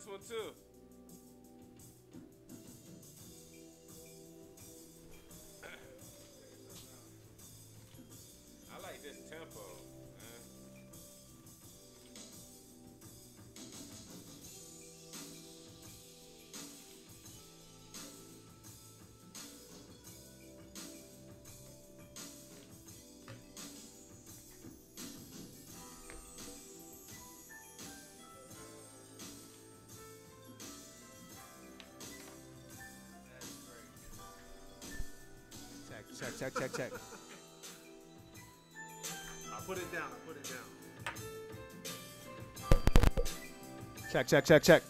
this one too. I like this tempo, man. Check. I put it down. Check.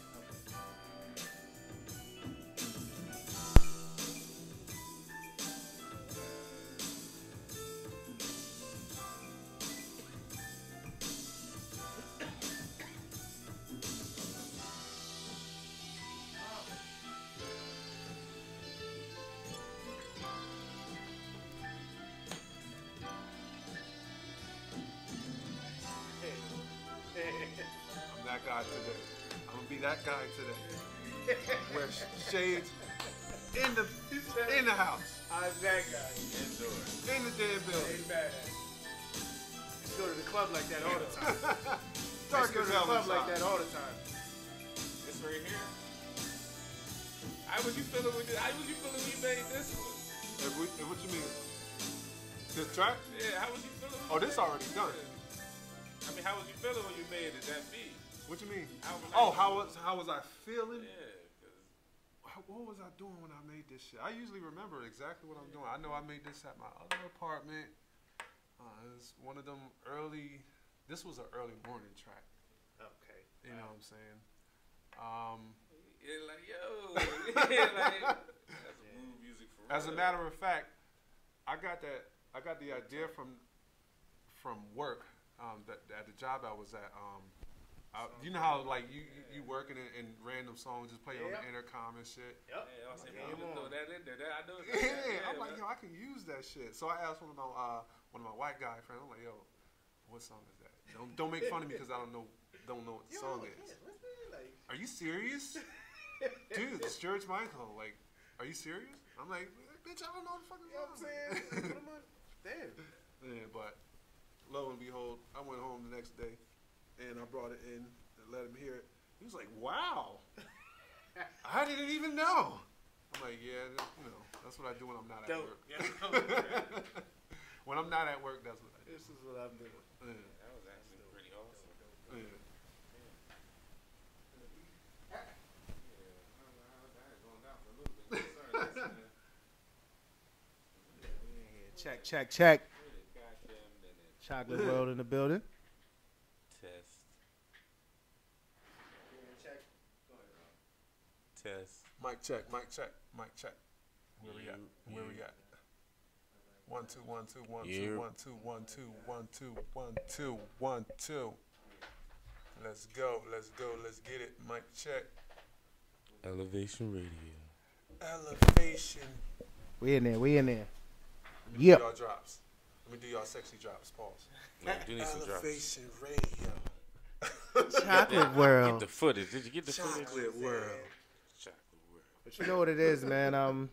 I'm that guy today. I'm gonna be that guy today. Wear shades in the house. I'm that guy. Indoors. In the damn building. Ain't bad. Just go to the club like that all the time. Dark Just go to as the hell club like inside. that all the time. This right here. How was you feeling when you made this one? What you mean? This track? Yeah, how was you feeling? Oh, this already done. I mean, how was you feeling when you made it? That beat. What you mean? How was I feeling? Yeah. What was I doing when I made this shit? I usually remember exactly what I'm doing. I know I made this at my other apartment. It's one of them early. This was an early morning track. Okay. You know what I'm saying? Yeah, like yo. Yeah, like that's mood music for real. As a matter of fact, I got the idea from work. At the job I was at. You know how like you working in random songs, just play on the intercom and shit. Yep. Yeah, I was saying, throw that in there. I know. Yeah, I'm like, yo, I can use that shit. So I asked one of my white guy friends. I'm like, yo, what song is that? Don't make fun of me because I don't know what the song is. Are you serious, dude? It's George Michael. Like, are you serious? I'm like, bitch, I don't know what the fuck is You know what I'm saying? Damn. Yeah, but lo and behold, I went home the next day and I brought it in and let him hear it. He was like, wow. I didn't even know. I'm like, yeah, you know, that's what I do when I'm not at work. When I'm not at work, that's what I do. This is what I'm doing. Yeah. That was actually pretty awesome. Yeah. Check. Chocolate World in the building. Test. Mic check. Where we at? 1 2 1 2 1 2 1 2 1 2 1 2 1 2 1 2. Let's go. Let's get it. Mic check. Elevation Radio. Elevation. We in there. Let me do Yep. y'all drops. Let me do y'all sexy drops. Pause. Yeah, do need some drops. Elevation Radio. Chocolate World. Get the footage. Did you get the footage? Chocolate World. Chocolate World. But you know what it is, man.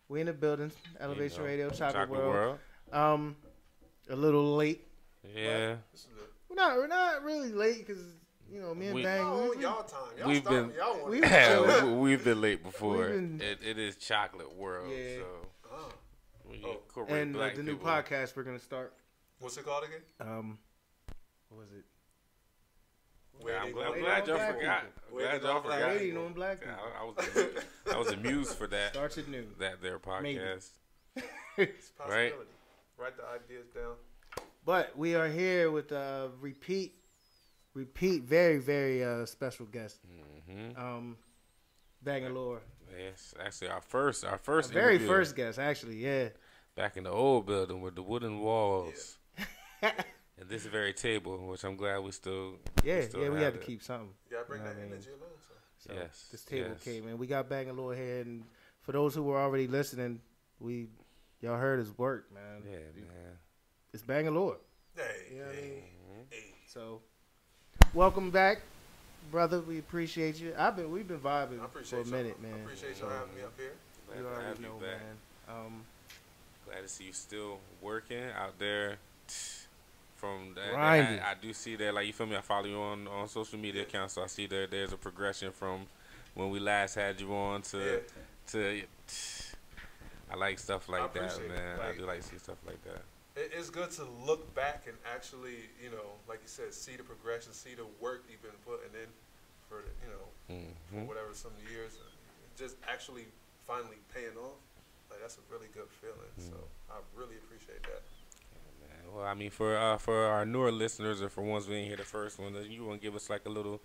We in the building. Elevation Radio, Chocolate World. A little late. Yeah. We're not really late because me and Bang. Y'all time. Y'all We've starting. been- Y'all want we- to. We've been late before. We've been- It is Chocolate World. Yeah. So we incorporate And black the new people. podcast we're gonna start. What's it called again? What was it? Yeah, I'm Waiting glad on y'all black forgot. people. I'm glad y'all forgot. Waiting on black people. I was amused for that. Starts at noon. That their podcast. It's a Right. possibility. Write the ideas down. But we are here with a repeat, very, very special guest. Mm-hmm. BangAllure. Yes, actually our first Very interview first guest, actually, yeah. back in the old building with the wooden walls and this very table, which I'm glad we still We have had to it. keep something. You gotta bring You know that what I mean? energy along. So. So Yes, this table yes. came in. We got BangAllure here, and for those who were already listening, y'all heard his work, man. Yeah, man. It's BangAllure. Hey, You know what I mean? Mhm. hey. So, welcome back. brother. We appreciate you. We've been vibing for a minute, man. I appreciate y'all having me up here. You already know, man. Glad to see you still working out there. From that, I do see that, like, you feel me? I follow you on social media accounts, so I see there's a progression from when we last had you on to. I like stuff like that, man. I do like to see stuff like that. It's good to look back and actually, you know, like you said, see the progression, see the work you've been putting in for, for whatever some years, just actually finally paying off. Like, that's a really good feeling. So I really appreciate that. Well, I mean, for our newer listeners, or for ones we ain't hear the first one, you want to give us like a little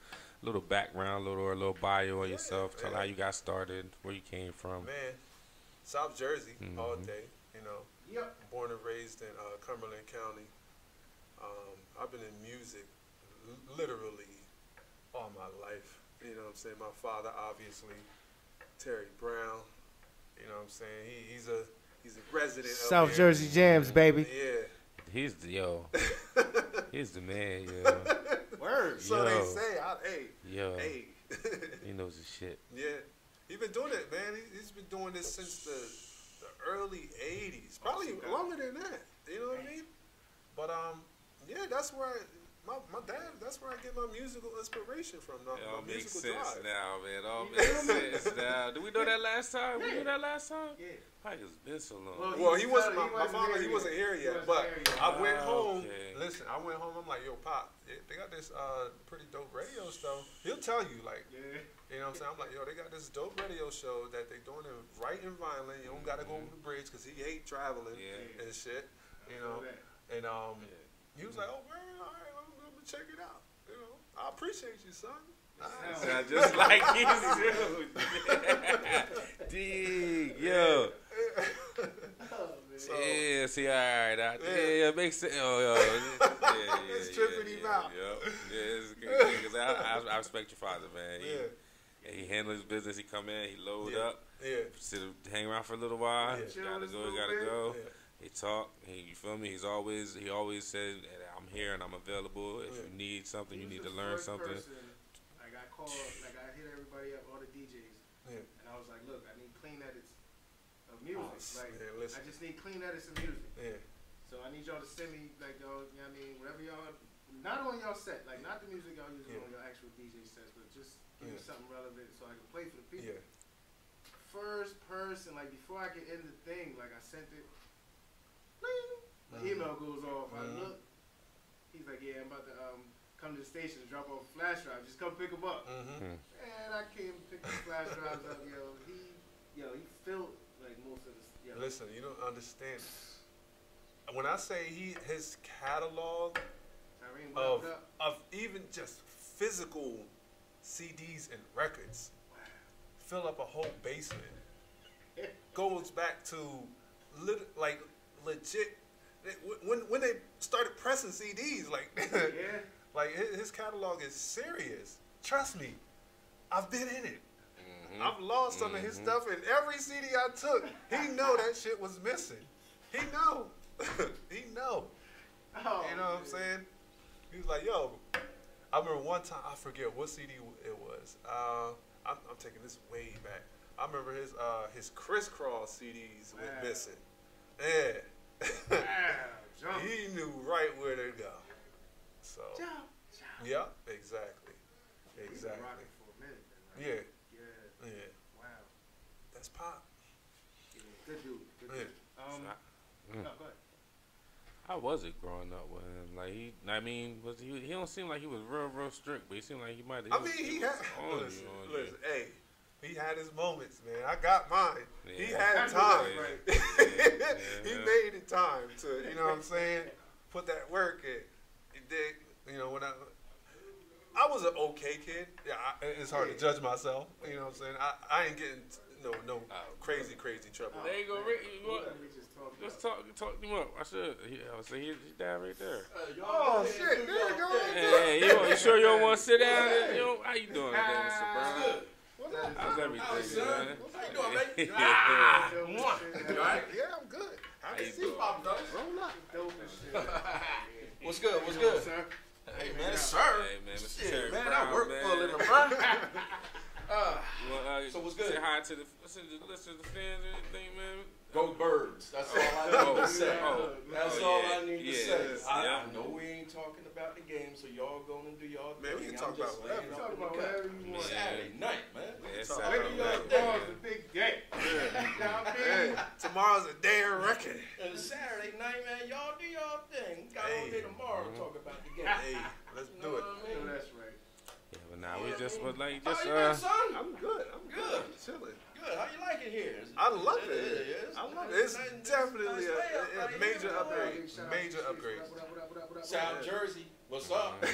background, or a little bio on yourself. Tell how you got started, where you came from. Man, South Jersey all day. You know, born and raised in Cumberland County. I've been in music literally all my life. You know what I'm saying? My father, obviously, Terry Brown. You know what I'm saying? He's a resident of South Jersey Jams, baby. Yeah. He's the man, yo. Word. So they say, hey. He knows his shit. Yeah. He's been doing it, man. He's been doing this since the early 80s. Probably longer than that. You know what I mean? But, yeah, that's where my dad, that's where I get my musical inspiration from. It all makes sense now, man. It all makes sense now. Did we know that last time? We knew that last time? Yeah. Like, it's been so long. Well, he wasn't, my father, he wasn't here yet. But I went home. Listen, I went home. I'm like, yo, Pop, they got this pretty dope radio show. He'll tell you, like, you know what I'm saying? I'm like, yo, they got this dope radio show that they doing it right in Vineland. You don't got to go over the bridge because he hate traveling and shit. You know? And he was like, oh, man, all right, I'm going to check it out. You know, I appreciate you, son. Sound just like you do. Dig, yo. Yeah, see, all right. Yeah, it makes sense. It's tripping him out. Yeah, it's good. Because I respect your father, man. He handle his business. He come in, he load up, hang around for a little while. Gotta go. He talk. You feel me? He always said, I'm here and I'm available. If you need something, you need to learn something. Like, I called, like, I hit everybody up, all the DJs. And I was like, look, I need clean edits of music. I just need clean edits of music. So I need y'all to send me, like, y'all, you know what I mean, whatever y'all, not on y'all set, like, not the music y'all using on your actual DJ sets, but just give me something relevant so I can play for the people. First person, like, before I could end the thing, like, I sent it, my email goes off, I look, he's like, yeah, I'm about to come to the station and drop off a flash drive, just come pick them up. And I came and picked the flash drives up, he filled, like, most of this. Listen, you don't understand. When I say his catalog of even just physical CDs and records fill up a whole basement. Goes back to legit when they started pressing CDs, like like his catalog is serious. Trust me, I've been in it. I've lost some of his stuff, and every CD I took, he know that shit was missing. He know. He know. You know what I'm saying? He was like, yo, I remember one time, I forget what CD it was. I'm taking this way back. I remember his crisscross CDs were missing. He knew right where to go. So, yeah, exactly. Yeah. Wow. That's Pop. Good dude. No, go ahead. How was it growing up with him? Like, he don't seem like he was real strict, but he seemed like he might have. He had. Listen, hey, he had his moments, man. I got mine. He had time. He made it time to, you know what I'm saying, put that work in. He did, you know, when I was an okay kid. Yeah, it's hard to judge myself. You know what I'm saying? I ain't getting no crazy trouble. There you go, Rick. Let's talk him up. I should. I would say he's down right there. Shit, there you go. Hey, you sure you don't want to sit down? How you doing today, Mr. Brown? How's everything, man? How you doing, baby? Yeah, I'm good. I can see Pop, though. Roll up. What's good, sir? Hey, man, sir. Hey, man, Mr. Shit, Terry man, Brown, I work man. for a living, bro. So what's good? Say hi to the listeners, the fans, and everything, man. Go Birds. That's all I need to say. That's all I need to say. I know we ain't talking about the game, so y'all going to do y'all thing. Man, we can talk about whatever. Talk about whatever you want. Saturday night, man. Yeah, Maybe tomorrow's a big day. Hey, tomorrow's a day of reckoning. And Saturday night, man, y'all do y'all thing. Got all day tomorrow to talk about the game. Hey, let's do it. That's right. Yeah, but now we just was like How just you been, son? I'm good. I'm Good. chilling. Good. How you like it here? I love it. I love it. It's definitely a major upgrade. Major upgrade. South Jersey, what's up?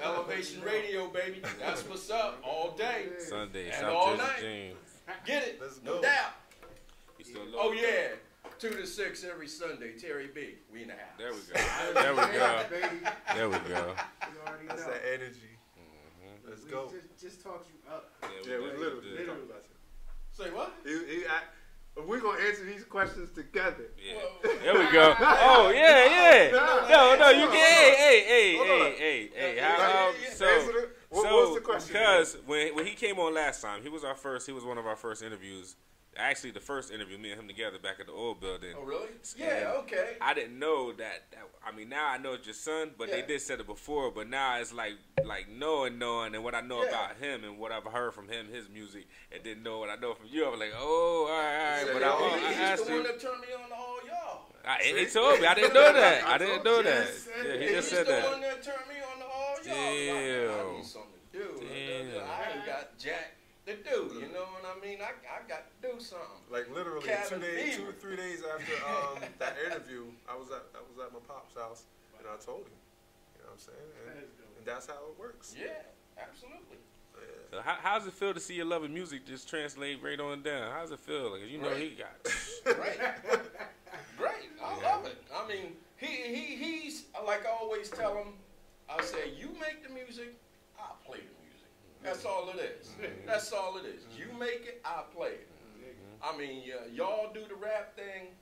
Elevation Radio, baby. That's what's up all day. Sunday, and South all Jersey night. James. Get it? Let's No go. doubt. You still low? Oh, yeah. 2 to 6 every Sunday. Terry B. We in the house. There we go. There we go. There we go. That's that energy. Let's go. Just talked you up. Yeah, we literally did. talking about you. Say what? We're going to answer these questions together. Yeah. There we go. Oh, yeah. No, you can. Hey. What was the question? Because when he came on last time, he was one of our first interviews. Actually, the first interview, me and him together back at the old building. Oh, really? Yeah, okay. I didn't know that. I mean, now I know it's your son, but they did said it before. But now it's like knowing, and what I know about him and what I've heard from him, his music, and didn't know what I know from you. I was like, oh, all right. But I asked he's the one you. that turned me on to all y'all. He told me. I didn't know that. I didn't know that. Yeah, he just said He's that. the one that turned me on to all y'all. Damn. I need something to do. Damn. I ain't got jack to do. You know what I mean? I got to do something. Like literally Cabin 2 fever. or 3 days after that interview, I was at my pop's house and I told him. You know what I'm saying? And that's how it works. Yeah, absolutely. So how's it feel to see your love of music just translate right on down? How's it feel? Like, you know, he got Great. I love it. I mean, he's like I always tell him. I say, you make the music, I'll play the music. That's all it is. That's all it is. You make it, I'll play it. I mean, y'all do the rap thing.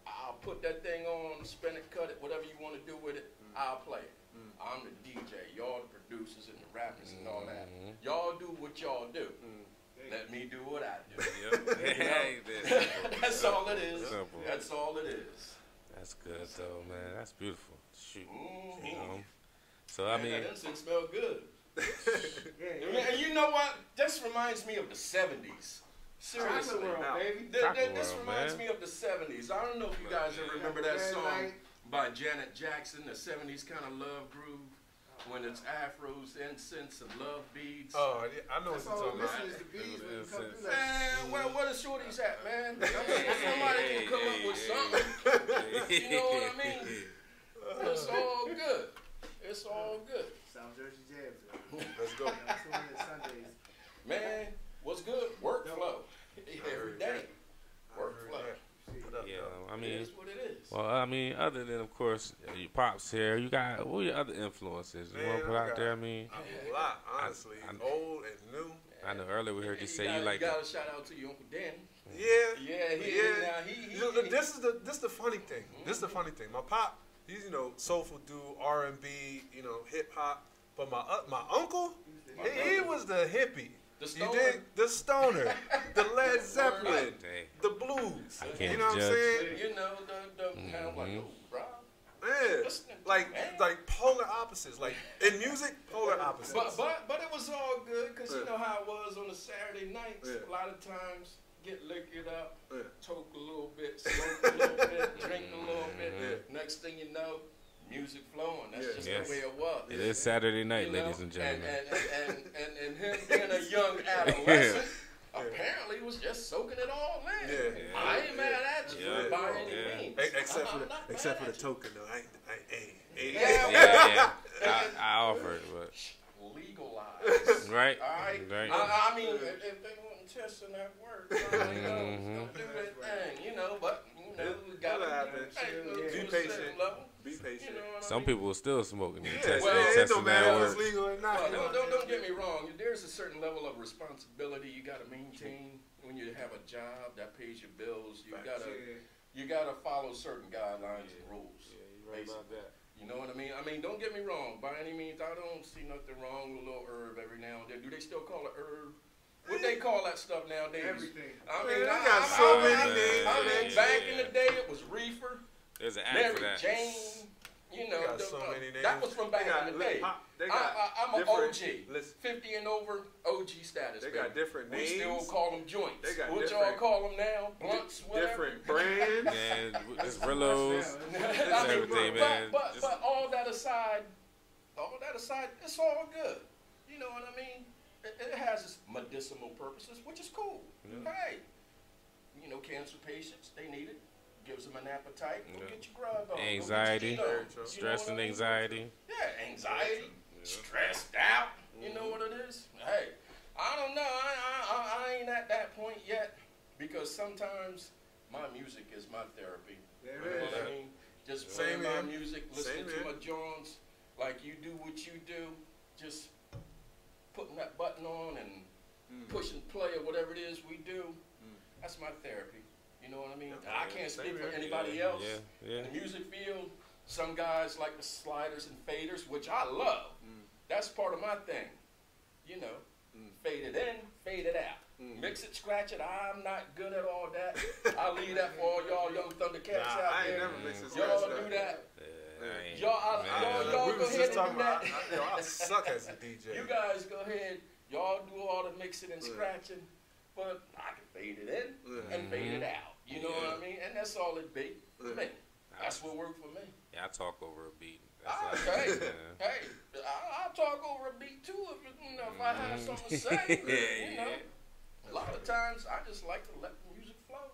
I'll put that thing on, spin it, cut it, whatever you want to do with it. I'll play it. I'm the DJ. Y'all the producers and the rappers and all that. Y'all do what y'all do. Let me do what I do. That's all it is. Simple. That's all it is. That's good though, man. That's beautiful. Shoot. Mm-hmm. You know? So I mean, that incense smell good. And you know what? This reminds me of the 70s. Seriously. This reminds me of the 70s. I don't know if you guys ever remember that song by Janet Jackson, the 70s kind of love groove. When it's afros, incense, and love beads. Oh, yeah, I know what you're talking about. Man, where the shorties at, man? I mean, somebody can come up with something. You know what I mean? It's all good. It's all good. South Jersey Jam. Let's go. Sundays. Man, what's good? Workflow. Every day. Workflow. yeah, I mean, It is what it is. well, I mean, other than of course your pops here, you got what are your other influences you want to put out there? I mean, A lot, honestly. Old and new. I know earlier we heard you say you like. You got a shout out to your Uncle Danny. Yeah. This is the funny thing. This is the funny thing. My pop, he's soulful dude, R&B, hip hop. But my uncle, he was the hippie. The stoner. You dig? The stoner, the Led Zeppelin, the blues. I can't You know what I'm judge. saying? You know, the kind of like, oh, bro. Yeah, like polar opposites. Like in music, polar opposites. But it was all good because you know how it was on a Saturday nights. A lot of times get liquored up, toke a little bit, smoke a little bit, drink a little bit. Next thing you know, music flowing. That's just the way it was. It is Saturday night, ladies and gentlemen. And him being a young adolescent, apparently was just soaking it all in. Yeah. I ain't mad at you by any means. Except for the token though. I offered, but legalized. right. All right. Right. I mean, if they wasn't testing that word, don't do that thing, but we gotta be patient. Be patient. Some people are still smoking. It don't matter if it's legal or not. Don't get me wrong. There's a certain level of responsibility you got to maintain when you have a job that pays your bills. You gotta follow certain guidelines and rules. Yeah, you're right about that. You know what I mean? I mean, don't get me wrong. By any means, I don't see nothing wrong with a little herb every now and then. Do they still call it herb? What they call that stuff nowadays? Everything. I mean, they got so many names. I mean, back in the day, it was reefer. There's an ad Mary for that. Jane. You know, so many names. that was from back in the day. I'm an OG. 50 and over OG status. They got different names. We still call them joints. They got what y'all call them now? Blunts, whatever. Different brands. Man, it's Rillos. It's everything, man. But all that aside, it's all good. You know what I mean? It has its medicinal purposes, which is cool. Yeah. Hey, you know, cancer patients, they need it. Gives them an appetite. Go get your grub on. Anxiety, stress and I mean? anxiety. Yeah, anxiety, stressed out. You know what it is? Hey, I don't know. I ain't at that point yet because sometimes my music is my therapy. You know what I mean? Just playing my music, listening to my joints, like you do what you do, just putting that button on and pushing play or whatever it is we do. That's my therapy. You know what I mean? I can't speak for anybody else. In the music field, some guys like the sliders and faders, which I love. That's part of my thing. You know, fade it in, fade it out. Mix it, scratch it. I'm not good at all that. I leave that for all y'all young Thundercats out I there. ain't never mixed it, Y'all do that. Y'all go ahead and do that. I suck as a DJ. You guys go ahead. Y'all do all the mixing and scratching, but I can fade it in and fade it out. You know what I mean? And that's all it be for me. That's what worked for me. Yeah, I talk over a beat. Hey, I'll talk over a beat too if I have something to say. You know, a lot of times I just like to let the music flow.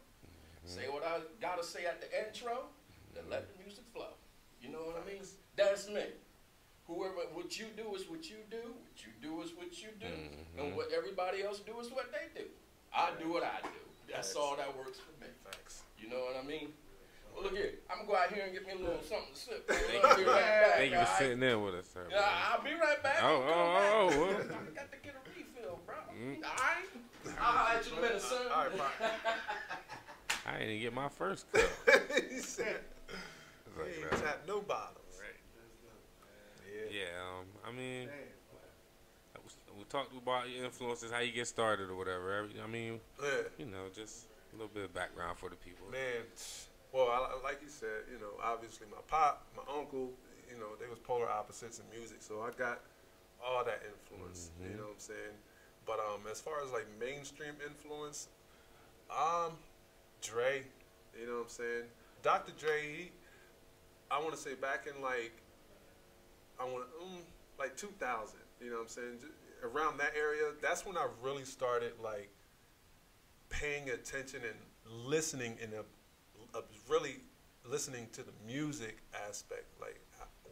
Say what I gotta say at the intro, then let the music flow. You know what I mean? That's me. Whoever, what you do is what you do. What you do is what you do. And what everybody else do is what they do. I do what I do. That's all that works for me. Facts. You know what I mean? Well, look here. I'm going to go out here and get me a little something to sip. Thank you for sitting there with us, sir. Yeah, I'll be right back. Oh. I got to get a refill, bro. All right? I'll holler at you in a minute, son. All right, bro. I didn't even get my first cup. He said, he ain't tapped no bottles. I mean, we talked about your influences, how you get started or whatever. I mean, you know, just a little bit of background for the people. Man, well, like you said, you know, obviously my pop, my uncle, you know, they was polar opposites in music, so I got all that influence, you know what I'm saying? But as far as like mainstream influence, Dre, you know what I'm saying? Dr. Dre, I want to say back in like 2000, you know what I'm saying? Around that area, that's when I really started like paying attention and listening really listening to the music aspect. Like,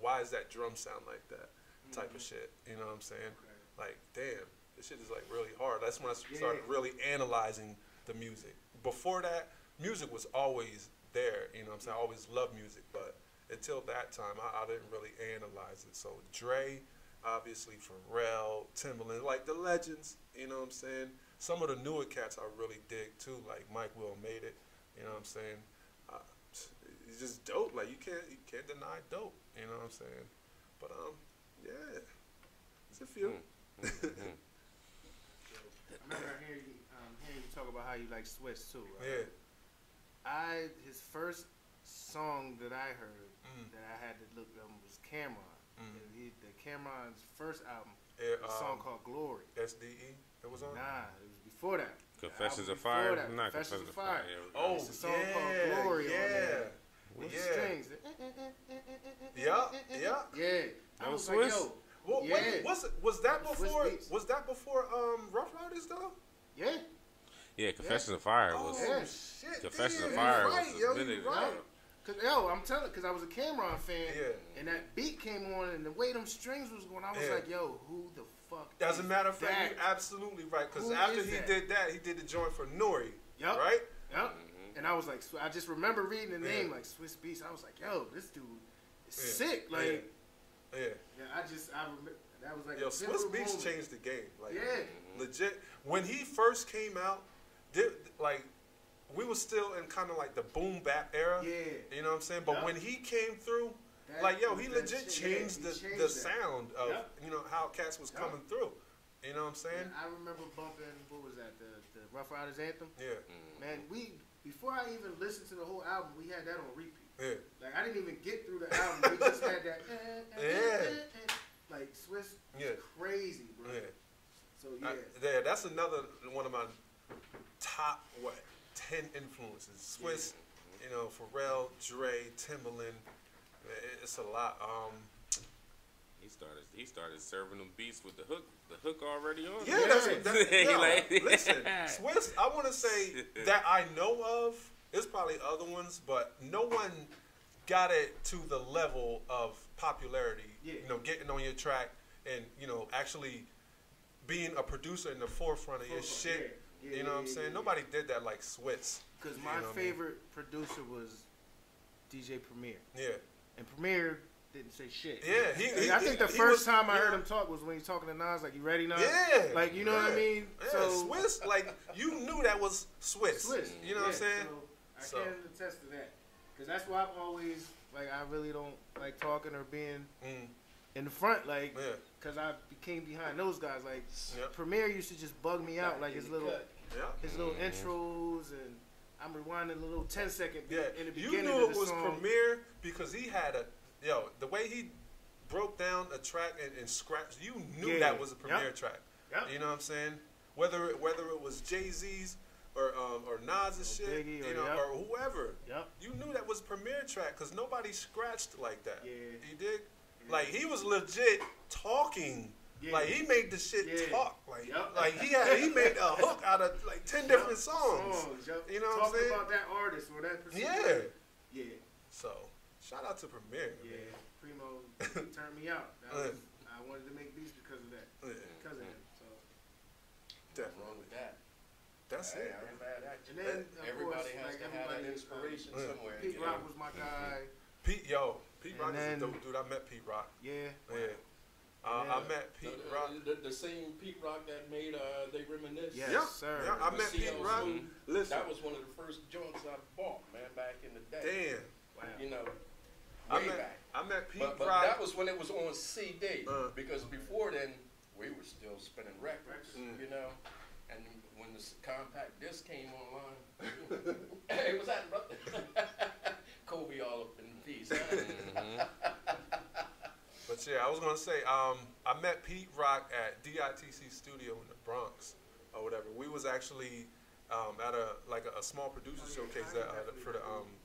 why is that drum sound like that type of shit? You know what I'm saying? Like, damn, this shit is like really hard. That's when I started really analyzing the music. Before that, music was always there. You know what I'm saying? I always loved music, but until that time, I didn't really analyze it. So Dre, obviously Pharrell, Timbaland, like the legends, you know what I'm saying? Some of the newer cats I really dig too, like Mike Will Made It, you know what I'm saying? It's just dope. Like you can't deny dope, you know what I'm saying? But yeah, it's a few. I remember hearing you talk about how you like Swiss too. Right? Yeah. His first song that I heard that I had to look was Cameron. The Cameron's first album, a song called Glory. SDE, it was on? Nah, it was before that. Confessions of Fire? Not Confessions of Fire. Oh, it's a song called Glory on there. With the strings. Yeah. I was like, yo. Well, wait, was that before Rough Riders though? Yeah. Yeah, Confessions of Fire was. Oh shit! Confessions of Fire was a minute. Right. I'm telling, cause I was a Cameron fan, and that beat came on, and the way them strings was going, I was like, yo, who the fuck? As a matter of fact, you're absolutely right. Cause after he did that, he did the joint for Nori. Yep. Right. Yep. And I was like, I just remember reading the name like Swiss Beats. I was like, yo, this dude is sick. Like, I remember that was like. Yo, Swiss Beats changed the game. Like, legit. When he first came out, we was still in kind of like the boom bap era. Yeah. You know what I'm saying? But when he came through, Like, yo, he legit changed the sound of, you know, how cats was coming through. You know what I'm saying? I remember bumping, what was that, the Rough Riders anthem? Yeah. Man, before I even listened to the whole album, we had that on repeat. Yeah. Like, I didn't even get through the album. We just had that. Like, Swiss is crazy, bro. Yeah. So, yeah. That's another one of my top, 10 influences. Swiss, you know, Pharrell, Dre, Timbaland. It's a lot. He started serving them beats with the hook already on. Yeah, listen, Swiss, I want to say that I know of, there's probably other ones, but no one got it to the level of popularity, you know, getting on your track and, you know, actually being a producer in the forefront of your shit. You know what I'm saying? Nobody did that like Swiss. Because my favorite producer was DJ Premier. Yeah. And Premier didn't say shit. Yeah, I think the first time I heard him talk was when he was talking to Nas, like, you ready, Nas? Yeah. Like, you know what I mean? Yeah, so Swiss, like, you knew that was Swiss. You know what I'm saying? So I can attest to that. Because that's why I'm always, like, I really don't like talking or being in the front, like, because I became behind those guys. Like, Premier used to just bug me out, like, his little intros, and I'm rewinding a little 10-second in the beginning. You knew of the it was song. Premier because he had the way he broke down a track and scratched, you knew that was a Premier track. You know what I'm saying? Whether it was Jay-Z's or Nas's shit, Biggie, you know, or whoever, you knew that was Premier track because nobody scratched like that. You dig? Like, he was legit talking. Like, he made the shit talk. Like he made a hook out of like 10 different songs. You know what I'm saying? Talking about that artist or that person. Yeah. So, shout out to Premier. Yeah. Primo turned me out. I wanted to make beats because of that. Because of him. So. Definitely. Wrong with that. That's it. I ain't mad at you. And then, everybody has to have that inspiration somewhere. Pete Rock was my guy. Pete Rock is a dope dude. I met Pete Rock. Yeah. I met Pete Rock. The same Pete Rock that made They Reminisce. Yes, sir. Yeah, I met Pete Rock. Listen, that was one of the first joints I bought, man, back in the day. Damn. Wow. You know, back. I met Pete but Rock. That was when it was on CD. Because before then, we were still spinning records, you know. And when the compact disc came online, hey, what's that, brother? Kobe all up in peace. But yeah, I was gonna say, I met Pete Rock at DITC Studio in the Bronx, or whatever. We was actually at a small producer showcase for the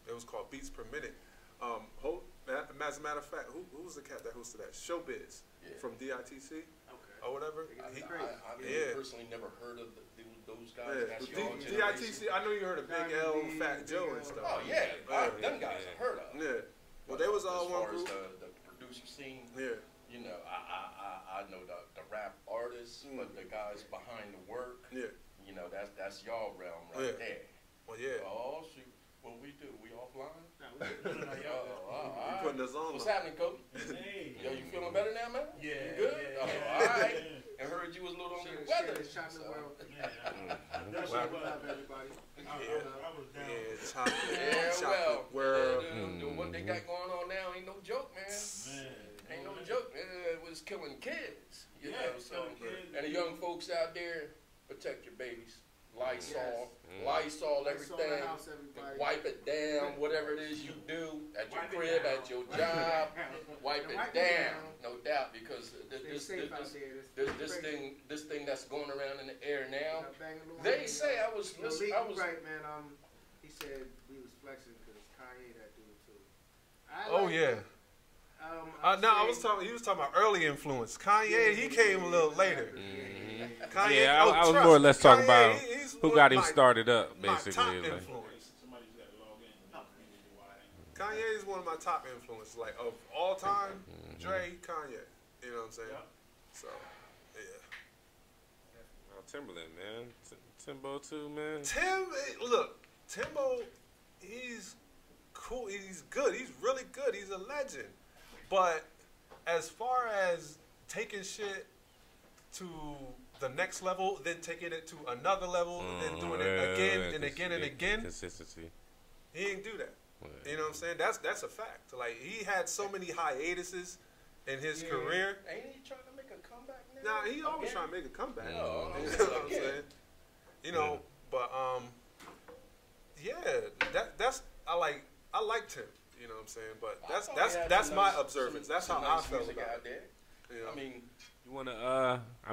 it was called Beats Per Minute. As a matter of fact, who was the cat that hosted that? Showbiz from DITC or whatever. I personally never heard of those guys. That's DITC. I know you heard of Big L, Fat Joe, and stuff. Oh yeah, them guys I've heard of. Yeah. Well, they was all one group. As far as the producer scene, you know, I know the rap artists, but the guys behind the work, you know, that's y'all realm right there. Well, yeah. Oh shoot, what we do? We offline? You putting us on? What's happening, Coach? Hey. Yo, you feeling better now, man? Yeah. You good? Yeah. All right. I heard you was a little under the weather. That's what up, everybody. I was down. Chocolate world. What they got going on now ain't no joke, man. Ain't no joke. It was killing kids. You know, so. And the young folks out there, protect your babies. Lysol everything. Wipe it down, whatever it is you do at your crib, at your job. Wipe it down, no doubt, because this thing that's going around in the air now. They say I was right, man. He said we was flexing because Kanye that dude too. I was talking. He was talking about early influence. Kanye, he came a little later. Kanye, I was more or less talking about who got him started up, basically. My top influence. Kanye is one of my top influences, like of all time. Dre, Kanye. You know what I'm saying? So, Timbaland, man. Timbo too, man. Timbo, he's cool. He's good. He's really good. He's a legend. But as far as taking shit to the next level, then taking it to another level, then doing it again and again and again. Consistency. He didn't do that. You know what I'm saying? That's a fact. Like, he had so many hiatuses in his career. Ain't he trying to make a comeback now? Nah, he always trying to make a comeback. No, you know what I'm saying? You know, but that's I liked him. You know what I'm saying? But that's my observance. That's how I felt about it. You know? I mean,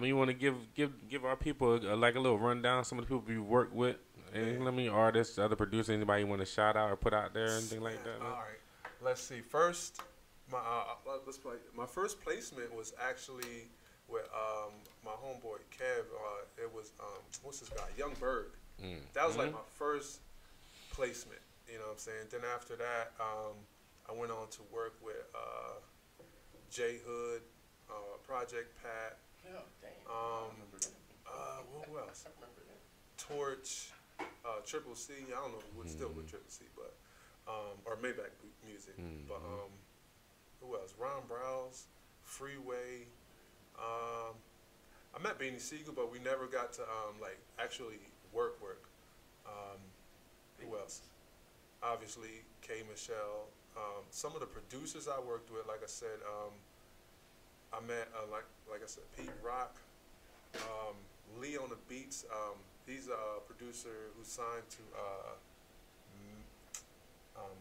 you wanna give our people a little rundown. Some of the people you work with. Any artists, other producers, anybody you want to shout out or put out there, anything like that? All right, let's see. First, my first placement was actually with my homeboy Kev. It was what's this guy, Young Berg. That was like my first placement. You know what I'm saying? Then after that, I went on to work with J Hood, Project Pat. Yeah, damn. Who else? Torch. Triple C, I don't know what's still with Triple C, but or Maybach Music, but who else? Ron Browse, Freeway. I met Beanie Siegel, but we never got to actually work. Who else? Obviously, K. Michelle. Some of the producers I worked with, like I said, I met like I said, Pete Rock, Lee on the Beats. He's a producer who signed to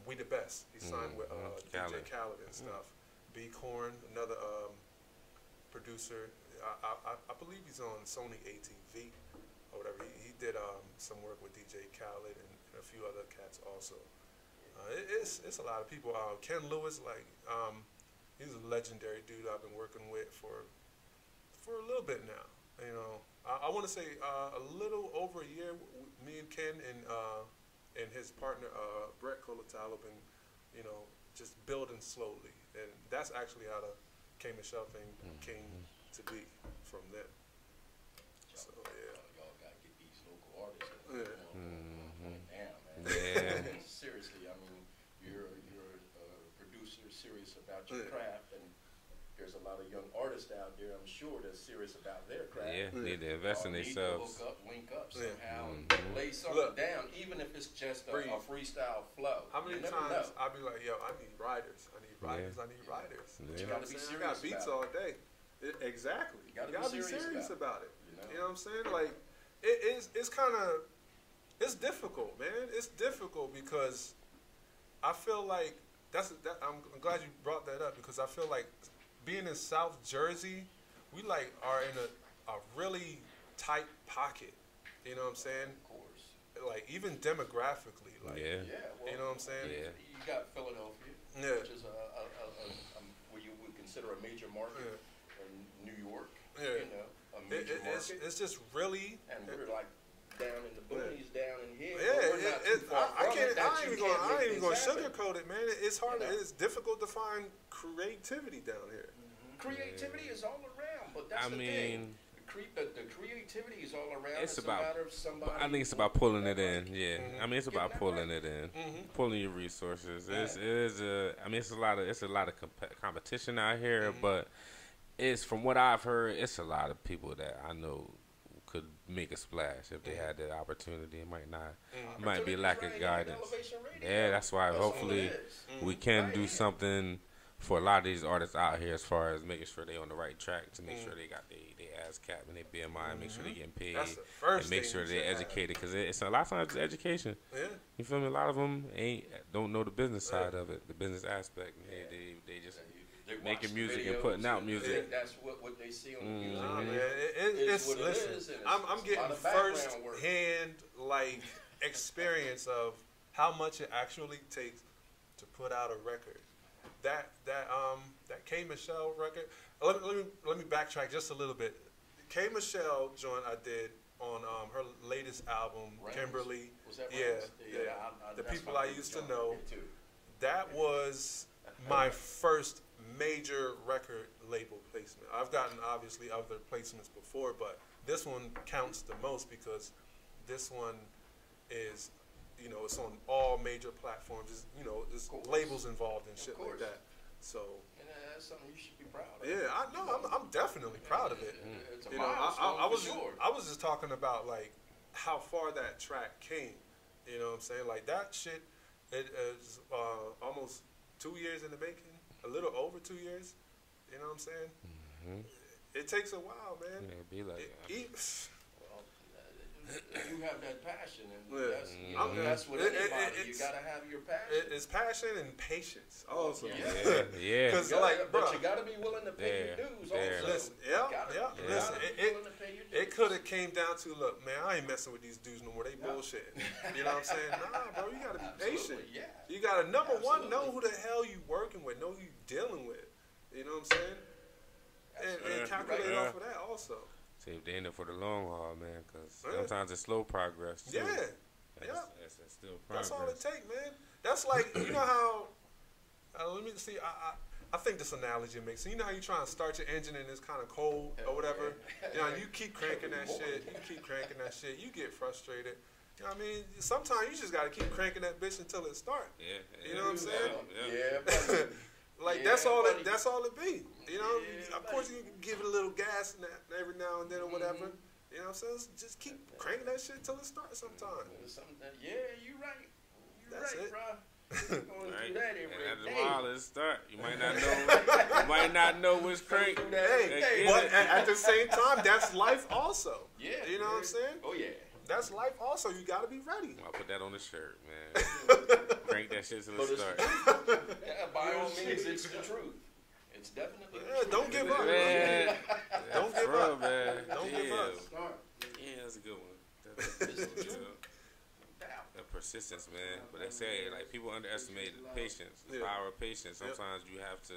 We the Best. He signed with DJ Khaled and stuff. B Corn, another producer. I believe he's on Sony ATV or whatever. He did some work with DJ Khaled and a few other cats also. It's a lot of people. Ken Lewis, he's a legendary dude I've been working with for a little bit now. You know, I want to say a little over a year. Me and Ken and his partner Brett Colatalo been, just building slowly, and that's actually how the K Michelle thing came to be from them. So y'all gotta get these local artists. Damn, man. Yeah. Seriously, I mean, you're a producer serious about your craft, and there's a lot of young artists out there, I'm sure, that's serious about their craft. Yeah, need to invest in themselves. Hook up, link up somehow, and lay something down, even if it's just a freestyle flow. How many times I'll be like, yo, I need riders. I need riders. You gotta be serious. I got beats all day. Exactly. You gotta be serious about it. You know what I'm saying? Like, it's kind of, it's difficult, man. It's difficult because I feel like I'm glad you brought that up, because I feel like being in South Jersey, we are in a really tight pocket. You know what I'm saying? Of course. Like, even demographically, well, you know what I'm saying? Yeah. You got Philadelphia, which is what you would consider a major market, and New York, a major market. It's just really, and we're down in the boonies, down in here. I ain't even gonna sugarcoat it, man. It's hard. It's difficult to find creativity down here. Creativity is all around, but that's the thing. The creativity is all around. It's about. A matter of somebody. I think it's about pulling it in. Yeah, I mean, it's about pulling it in, pulling your resources. It's a lot of competition out here, but it's, from what I've heard, it's a lot of people that I know could make a splash if they had the opportunity. It might not. It might be lack of guidance. Yeah, that's why hopefully we can do something for a lot of these artists out here, as far as making sure they're on the right track, to make sure they got their ass cap and their BMI, make sure they're getting paid, and make sure they're educated, because it's a lot of times it's education. Yeah. You feel me? A lot of them don't know the business side of it, the business aspect. They just making music and putting out music. That's what they see on the music. Listen, I'm getting first hand experience of how much it actually takes to put out a record. That K Michelle record. Let me backtrack just a little bit. K Michelle joint I did on her latest album, Rams? Kimberly. Was that The People I Used to Know. That was my first major record label placement. I've gotten obviously other placements before, but this one counts the most because this one is, it's on all major platforms. There's labels involved and shit like that. So. And that's something you should be proud of. Yeah, I know. I'm definitely proud of it. It's a milestone for sure. I was just talking about how far that track came. You know what I'm saying? Like, that shit It is almost 2 years in the making, a little over 2 years. You know what I'm saying? Mm-hmm. It takes a while, man. Yeah, it be like you have that passion, and that's, that's what anybody. You gotta have your passion. It's passion and patience also. Yeah. Because but you gotta be willing to pay your dues also. Listen, listen, it could have came down to, look, man, I ain't messing with these dudes no more. They bullshitting. You know what I'm saying? Nah, bro, you gotta be patient. Yeah. You gotta one, know who the hell you working with, know who you dealing with. You know what I'm saying? And calculate off of that also. See, they're in it for the long haul, man, because sometimes it's slow progress, too. That's still progress. That's all it takes, man. That's like, you know how, let me see, I think this analogy makes sense. You know how you try and start your engine and it's kind of cold or whatever? You know, you keep cranking that shit. You get frustrated. You know what I mean? Sometimes you just got to keep cranking that bitch until it starts. Yeah. You know what I'm saying? Yeah. Like that's all it be. You know, of course you can give it a little gas every now and then or whatever. You know what I'm saying? Just keep cranking that shit till it starts sometime. Yeah, you right. That's right, it. bro. Going through that every day. While it start, you might not know which crank. But at the same time, that's life also. Yeah. You know what I'm saying? Oh yeah. That's life also. You got to be ready. I'll put that on the shirt, man. Crank that shit till it start. By all means, it's the truth. It's definitely the truth. Don't give up. Man. Don't give up, man. Don't give up. Yeah, that's a good one. That persistence, man. But they say, like, people underestimate the patience, the power of patience. Sometimes you have to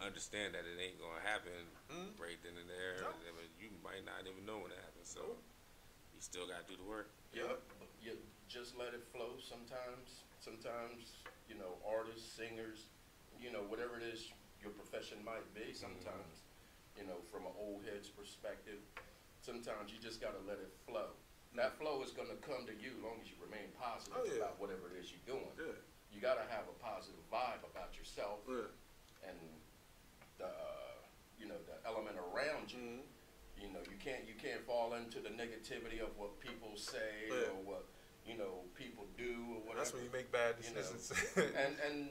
understand that it ain't going to happen right then and there. I mean, you might not even know when it happens. So you still got to do the work. Yeah, you just let it flow sometimes. Sometimes, you know, artists, singers, you know, whatever it is your profession might be sometimes, you know, from an old head's perspective, sometimes you just got to let it flow. That flow is going to come to you as long as you remain positive about whatever it is you're doing. You got to have a positive vibe about yourself and the, you know, the element around you. You know, you can't fall into the negativity of what people say or what, you know, people do or whatever. That's when you make bad decisions. You know? and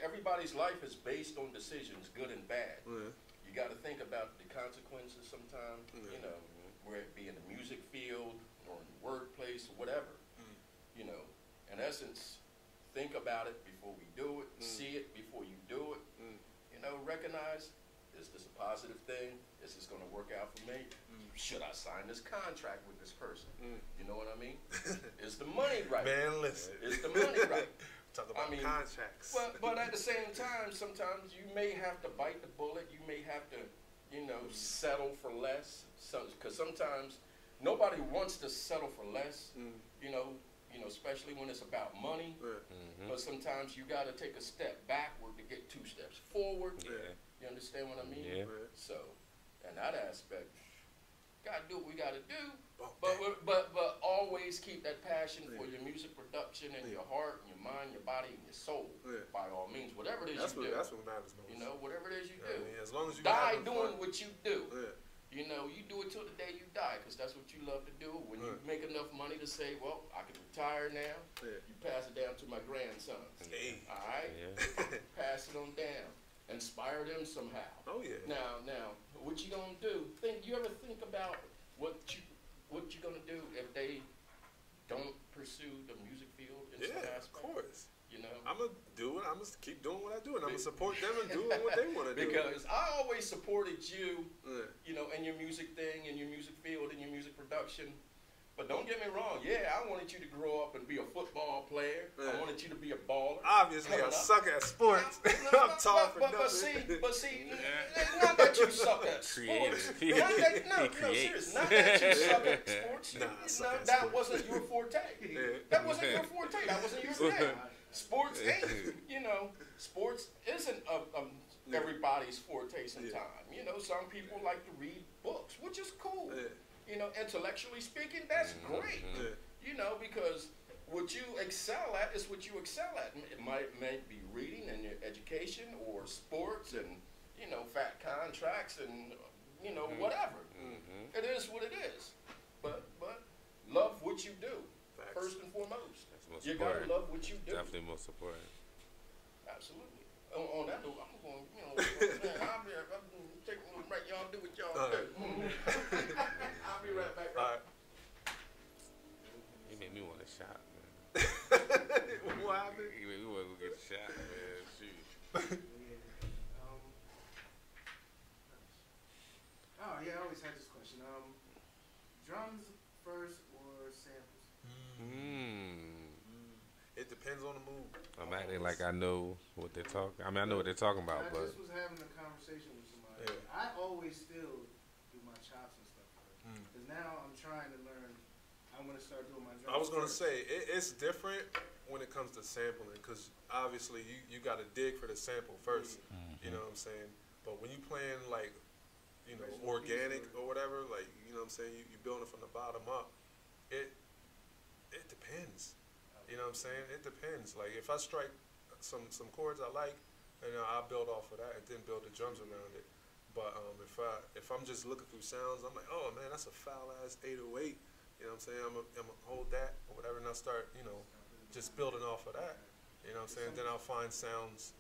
everybody's life is based on decisions, good and bad. You got to think about the consequences sometimes, you know, whether it be in the music field or in the workplace or whatever. You know, in essence, think about it before we do it, see it before you do it. You know, recognize, is this a positive thing? Is this going to work out for me? Should I sign this contract with this person? You know what I mean? Is the money right? Man, listen. Is the money right? Talk about contracts. But at the same time, sometimes you may have to bite the bullet. You may have to, you know, settle for less. Because sometimes nobody wants to settle for less. You know, especially when it's about money. But sometimes you got to take a step backward to get 2 steps forward. You understand what I mean? So, in that aspect, gotta do what we gotta do. But always keep that passion for your music production and your heart and your mind, your body, and your soul. By all means, whatever it is you do. That's what matters most. You know, whatever it is you do. As long as you die doing what you do. You know, you do it till the day you die, because that's what you love to do. When you make enough money to say, well, I can retire now, you pass it down to my grandsons. All right? Pass it on down. Inspire them somehow. Oh, yeah. Now, what you gonna do? You ever think about what you gonna do if they don't pursue the music field in some aspect? Of course. You know, I'm gonna do it. I'm gonna keep doing what I do, and I'm gonna support them and doing what they want to do. Because I always supported you, you know, in your music thing, in your music field, in your music production. But don't get me wrong. Yeah, I wanted you to grow up and be a football player. I wanted you to be a baller. Obviously, I suck at sports. I'm tall for nothing. But see, not that you suck at sports. Seriously, not that you suck at sports. That wasn't your forte. That wasn't your forte. That wasn't your thing. Sports ain't, you know, sports isn't everybody's forte sometimes. You know, some people like to read books, which is cool. You know, intellectually speaking, that's great. You know, because what you excel at is what you excel at. It may be reading and your education or sports and, you know, fat contracts and, you know, whatever. It is what it is. But love what you do, first and foremost. That's most most you important. gotta love what you do. Definitely most important. Absolutely. On that note, I'm going, man, I'll be take a little break. Y'all do what y'all do. I'll be right back. All right. You made me want a shot, man. What happened? You made me want to go get a shot, man. Shoot. Oh yeah, I always had this question. Drums first or samples? It depends on the mood. I'm acting like I know what they're talking. I mean, I know what they're talking about, I but just was having a conversation with somebody. Yeah. I always still do my chops and stuff first. Because now I'm trying to learn. I'm going to start doing my drums. I was going to first. say, it's different when it comes to sampling because obviously you got to dig for the sample first. You know what I'm saying? But when you playing like, you know, organic or whatever, like, you know what I'm saying, you building from the bottom up, it depends. You know what I'm saying? It depends. Like if I strike some chords I like, and I'll build off of that and then build the drums around it. But if I'm just looking through sounds, I'm like, oh man, that's a foul ass 808. You know what I'm saying? I'm gonna hold that or whatever, and I'll start, you know, just building off of that. You know what I'm saying? Then I'll find sounds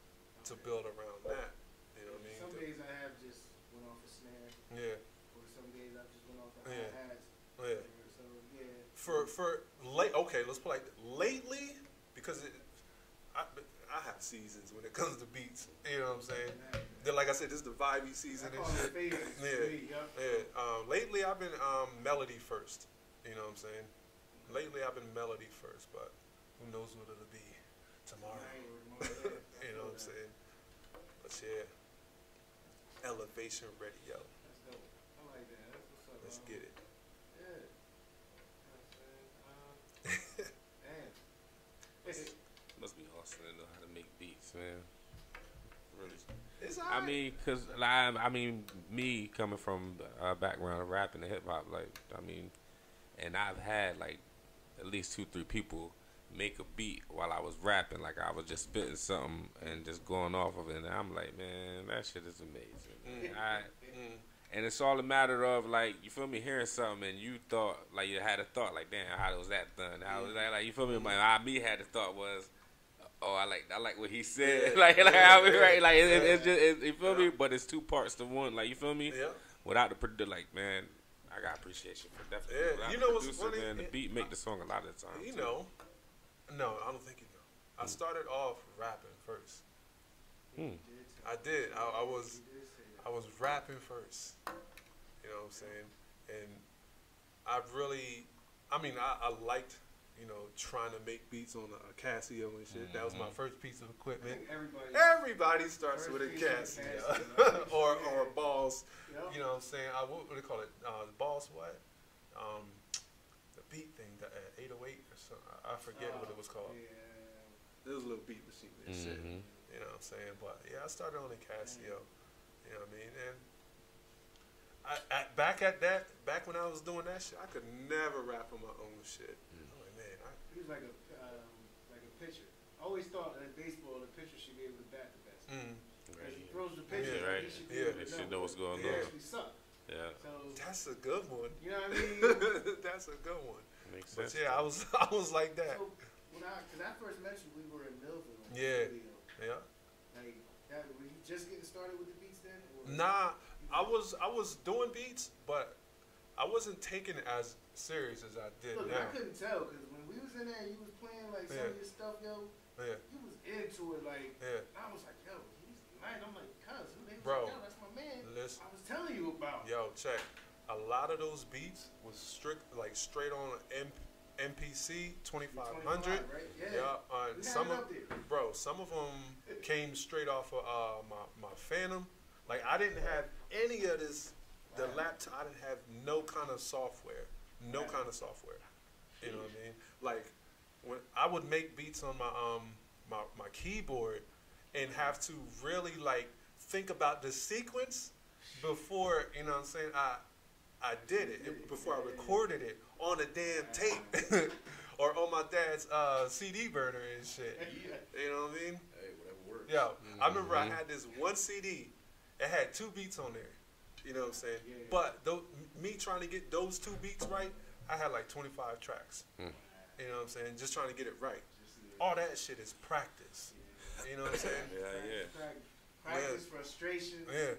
to build around that. You know what I mean? Some days I have just went off a snare. Yeah. Or some days I just went off the Yeah. hi-hats. Yeah. So yeah. For late, okay, let's put like lately because I have seasons when it comes to beats. You know what I'm saying? Then, like I said, this is the vibey season and shit. Lately I've been melody first. You know what I'm saying? Lately I've been melody first, but who knows what it'll be tomorrow? You know what I'm saying? But yeah, Elevation Radio. That's dope. I like that. That's what's up. Let's get it. Yeah. Damn. must be awesome to know how to make beats, man. Really. It's I mean, cause I mean, me coming from a background of rapping and hip hop, like, I mean, and I've had like at least 2-3 people make a beat while I was rapping, like I was just spitting something and just going off of it, and I'm like, man, that shit is amazing. And it's all a matter of, like, you feel me, hearing something and you thought, like, you had a thought, like, damn, how was that done? How was that, like, you feel me? Me had the thought was, oh, I like what he said. Like it's just, you feel me? But it's 2 parts to one, like, you feel me? Yeah. Without the producer, like, man, I got appreciation for definitely. Yeah. Without You know the what's producer, funny? man, the beat make the song a lot of the time. You too. know, no, I don't think you know. I started off rapping first. I did. I was rapping first. You know what I'm saying? And I liked, you know, trying to make beats on a Casio and shit. That was my first piece of equipment. Everybody starts with a Casio or a Boss. Yep. You know what I'm saying? What do they call it? The Boss what? The beat thing, the 808 or something. I forget what it was called. Yeah. There was a little beat machine and shit. You know what I'm saying? But yeah, I started on a Casio. You know what I mean? And back when I was doing that shit, I could never rap on my own shit. I'm like, man, he was like a pitcher. I always thought that in baseball, the pitcher should be able to bat the best. As he throws the pitcher, he should be able to know what's going on. They actually suck. Yeah. So that's a good one. You know what I mean? That's a good one. Makes but sense. Yeah, I was like that. So because I first met you, we were in Millville. Yeah. Yeah. Like that, were you just getting started with the beats then? Or? Nah, I was doing beats, but I wasn't taking it as serious as I did Look, now. I couldn't tell because when we was in there, and you was playing like some of your stuff, yo. Yeah. You was into it, like. Yeah. I was like, yo, he's nice. I'm like, cuz, bro, like, yo, that's my man. Listen, I was telling you about. Yo, check. A lot of those beats was straight on MPC 2500. Right? Yeah. Some of them came straight off of my Phantom. Like I didn't have any of this. The laptop, I didn't have no kind of software. You know what I mean? Like when I would make beats on my keyboard and have to really like think about the sequence before, you know what I'm saying, I did it before I recorded it on a damn tape or on my dad's CD burner and shit. You know what I mean? Hey, whatever works. Yo, I remember I had this one CD. It had 2 beats on there. You know what I'm saying? Yeah. But me trying to get those 2 beats right, I had like 25 tracks. You know what I'm saying? Just trying to get it right. All that shit is practice. You know what I'm saying? Practice, frustration. Yeah.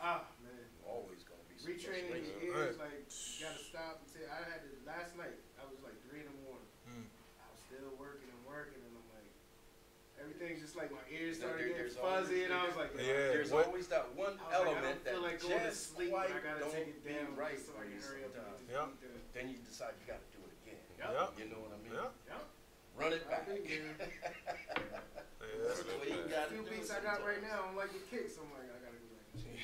Ah, man. Always gonna be retraining your ears, like you gotta stop and say. I had to last night. I was like 3 in the morning. I was still working, and I'm like, everything's just like my ears started getting fuzzy, and I was like, there's always that one element that like just going to sleep. quite I gotta take it down right so I can hurry up. Then you decide you gotta do it again. Yep. You know what I mean? Yep. Run it back. That's the few beats I got right now, I don't like the kicks. I'm like, I gotta go back and change.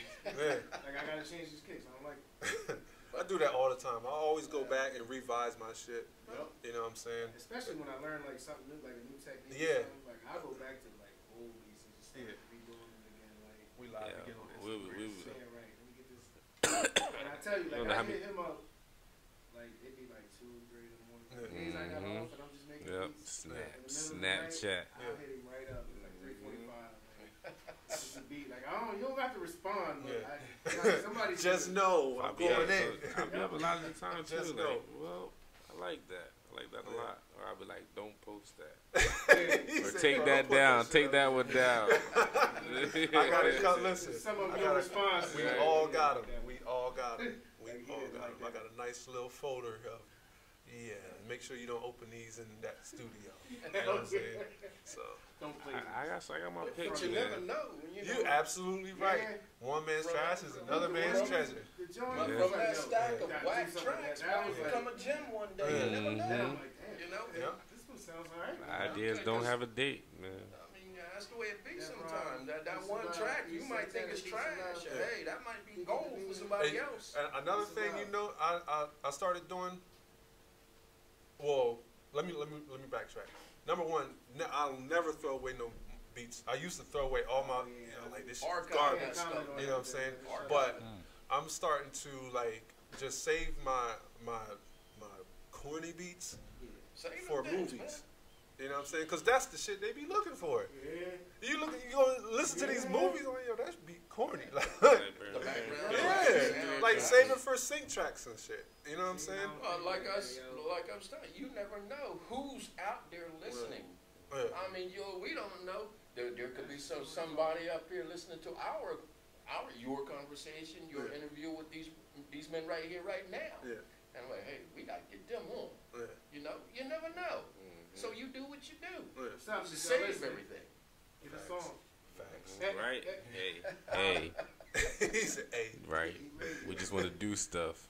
Like I gotta change these kicks. I don't like it. I do that all the time. I always go back and revise my shit. You know what I'm saying? Especially when I learn like something new, like a new technique. Yeah. Like I go back to like old beats and just start redoing it again. Like we live again on this. Saying right, let me get this. And I tell you, like I hit him up. Like it'd be like 2, 3 in the morning. Days I got off and I'm just making beats. Snapchat. I'll hit him right up. It's like 3:45. This is a beat. Like you don't have to respond, but somebody just know I'm going in. I'll be up a lot of the time too. Like, well, I like that. I like that a lot. Or I'll be like, don't post that. Or take that down. Take that one down. I gotta come listen. Some of them respond. We all got them. We all got them. I got a nice little folder of. Yeah, make sure you don't open these in that studio. You know what I'm saying? So don't play. I got my picture. But you never know. You're absolutely right. One man's trash is another man's treasure. From that stack of whack tracks, might become a gem one day. You never know. You know? This one sounds alright. Ideas don't have a date, man. I mean, that's the way it be sometimes. That one track you might think is trash. Hey, that might be gold for somebody else. Another thing, you know, I started doing. Well, let me backtrack. Number one, I'll never throw away no beats. I used to throw away all my, like this shit garbage. You know what I'm saying? But I'm starting to like just save my corny beats for movies. You know what I'm saying? Because that's the shit they be looking for. You go listen to these movies, I'm like, yo, that's be corny. Like save it for sync tracks and shit. You know what I'm saying? Like I was telling you, never know who's out there listening. I mean, we don't know. There could be somebody up here listening to your conversation, your interview with these men right here, right now. And I'm like, hey, we gotta get them on. You know, you never know. So you do what you do. Save everything. Get a song. Facts. Right? Hey. He said, hey. Right. We just want to do stuff.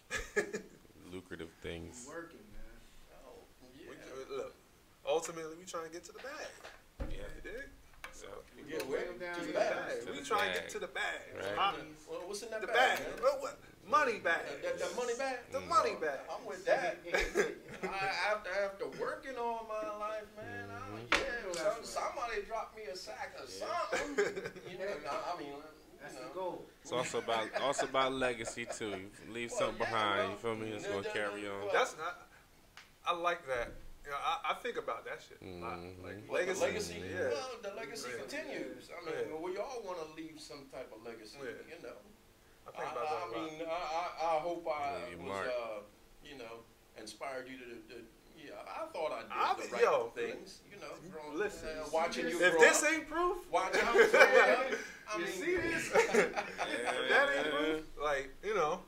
Lucrative things. Working, man. Oh, yeah. Look, ultimately, we trying to get to the bag. Yeah. You dig? So, to the bag. We trying to get to the bag. Right. Well, what's in that the bag? What? Money bag. The money bag? The money bag. I'm with that. After working all my life, man, somebody dropped me a sack of something. You know, I mean, that's the goal. It's also about legacy too. You leave something behind. You feel me? It's gonna carry on. That's not. I like that. You know, I think about that shit a lot. Like legacy. Yeah. Well, the legacy continues. I mean, we all want to leave some type of legacy. You know. I think about that a lot. I mean, I hope I was, inspired you to I thought I did the right things. You know, listen, watching you. If this ain't proof, watching you grow up. I mean, see this? If that ain't proof, like, you know.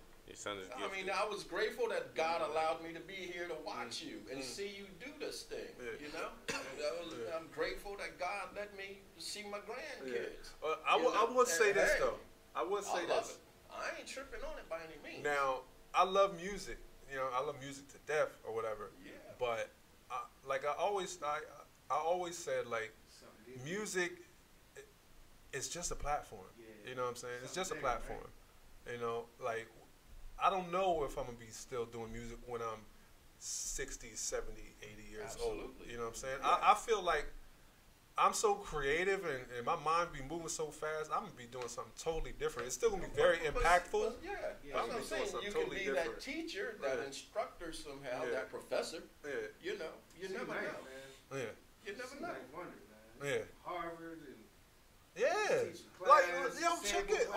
I mean, I was grateful that God allowed me to be here to watch you and see you do this thing. You know, I'm grateful that God let me see my grandkids. I would say this though. I would say this. I ain't tripping on it by any means. Now, I love music. You know, I love music to death or whatever. Yeah. But I always said, like, music is just a platform. You know what I'm saying? It's just a platform. Right? You know, like, I don't know if I'm going to be still doing music when I'm 60, 70, 80 years old. You know what I'm saying? Yeah. I feel like I'm so creative and my mind be moving so fast, I'm going to be doing something totally different. It's still going to be very impactful. I'm going to say, you can be that teacher, that instructor somehow, that professor. You know, you never know. Man. You never know. Wonder, man. Harvard and like, yo, check it.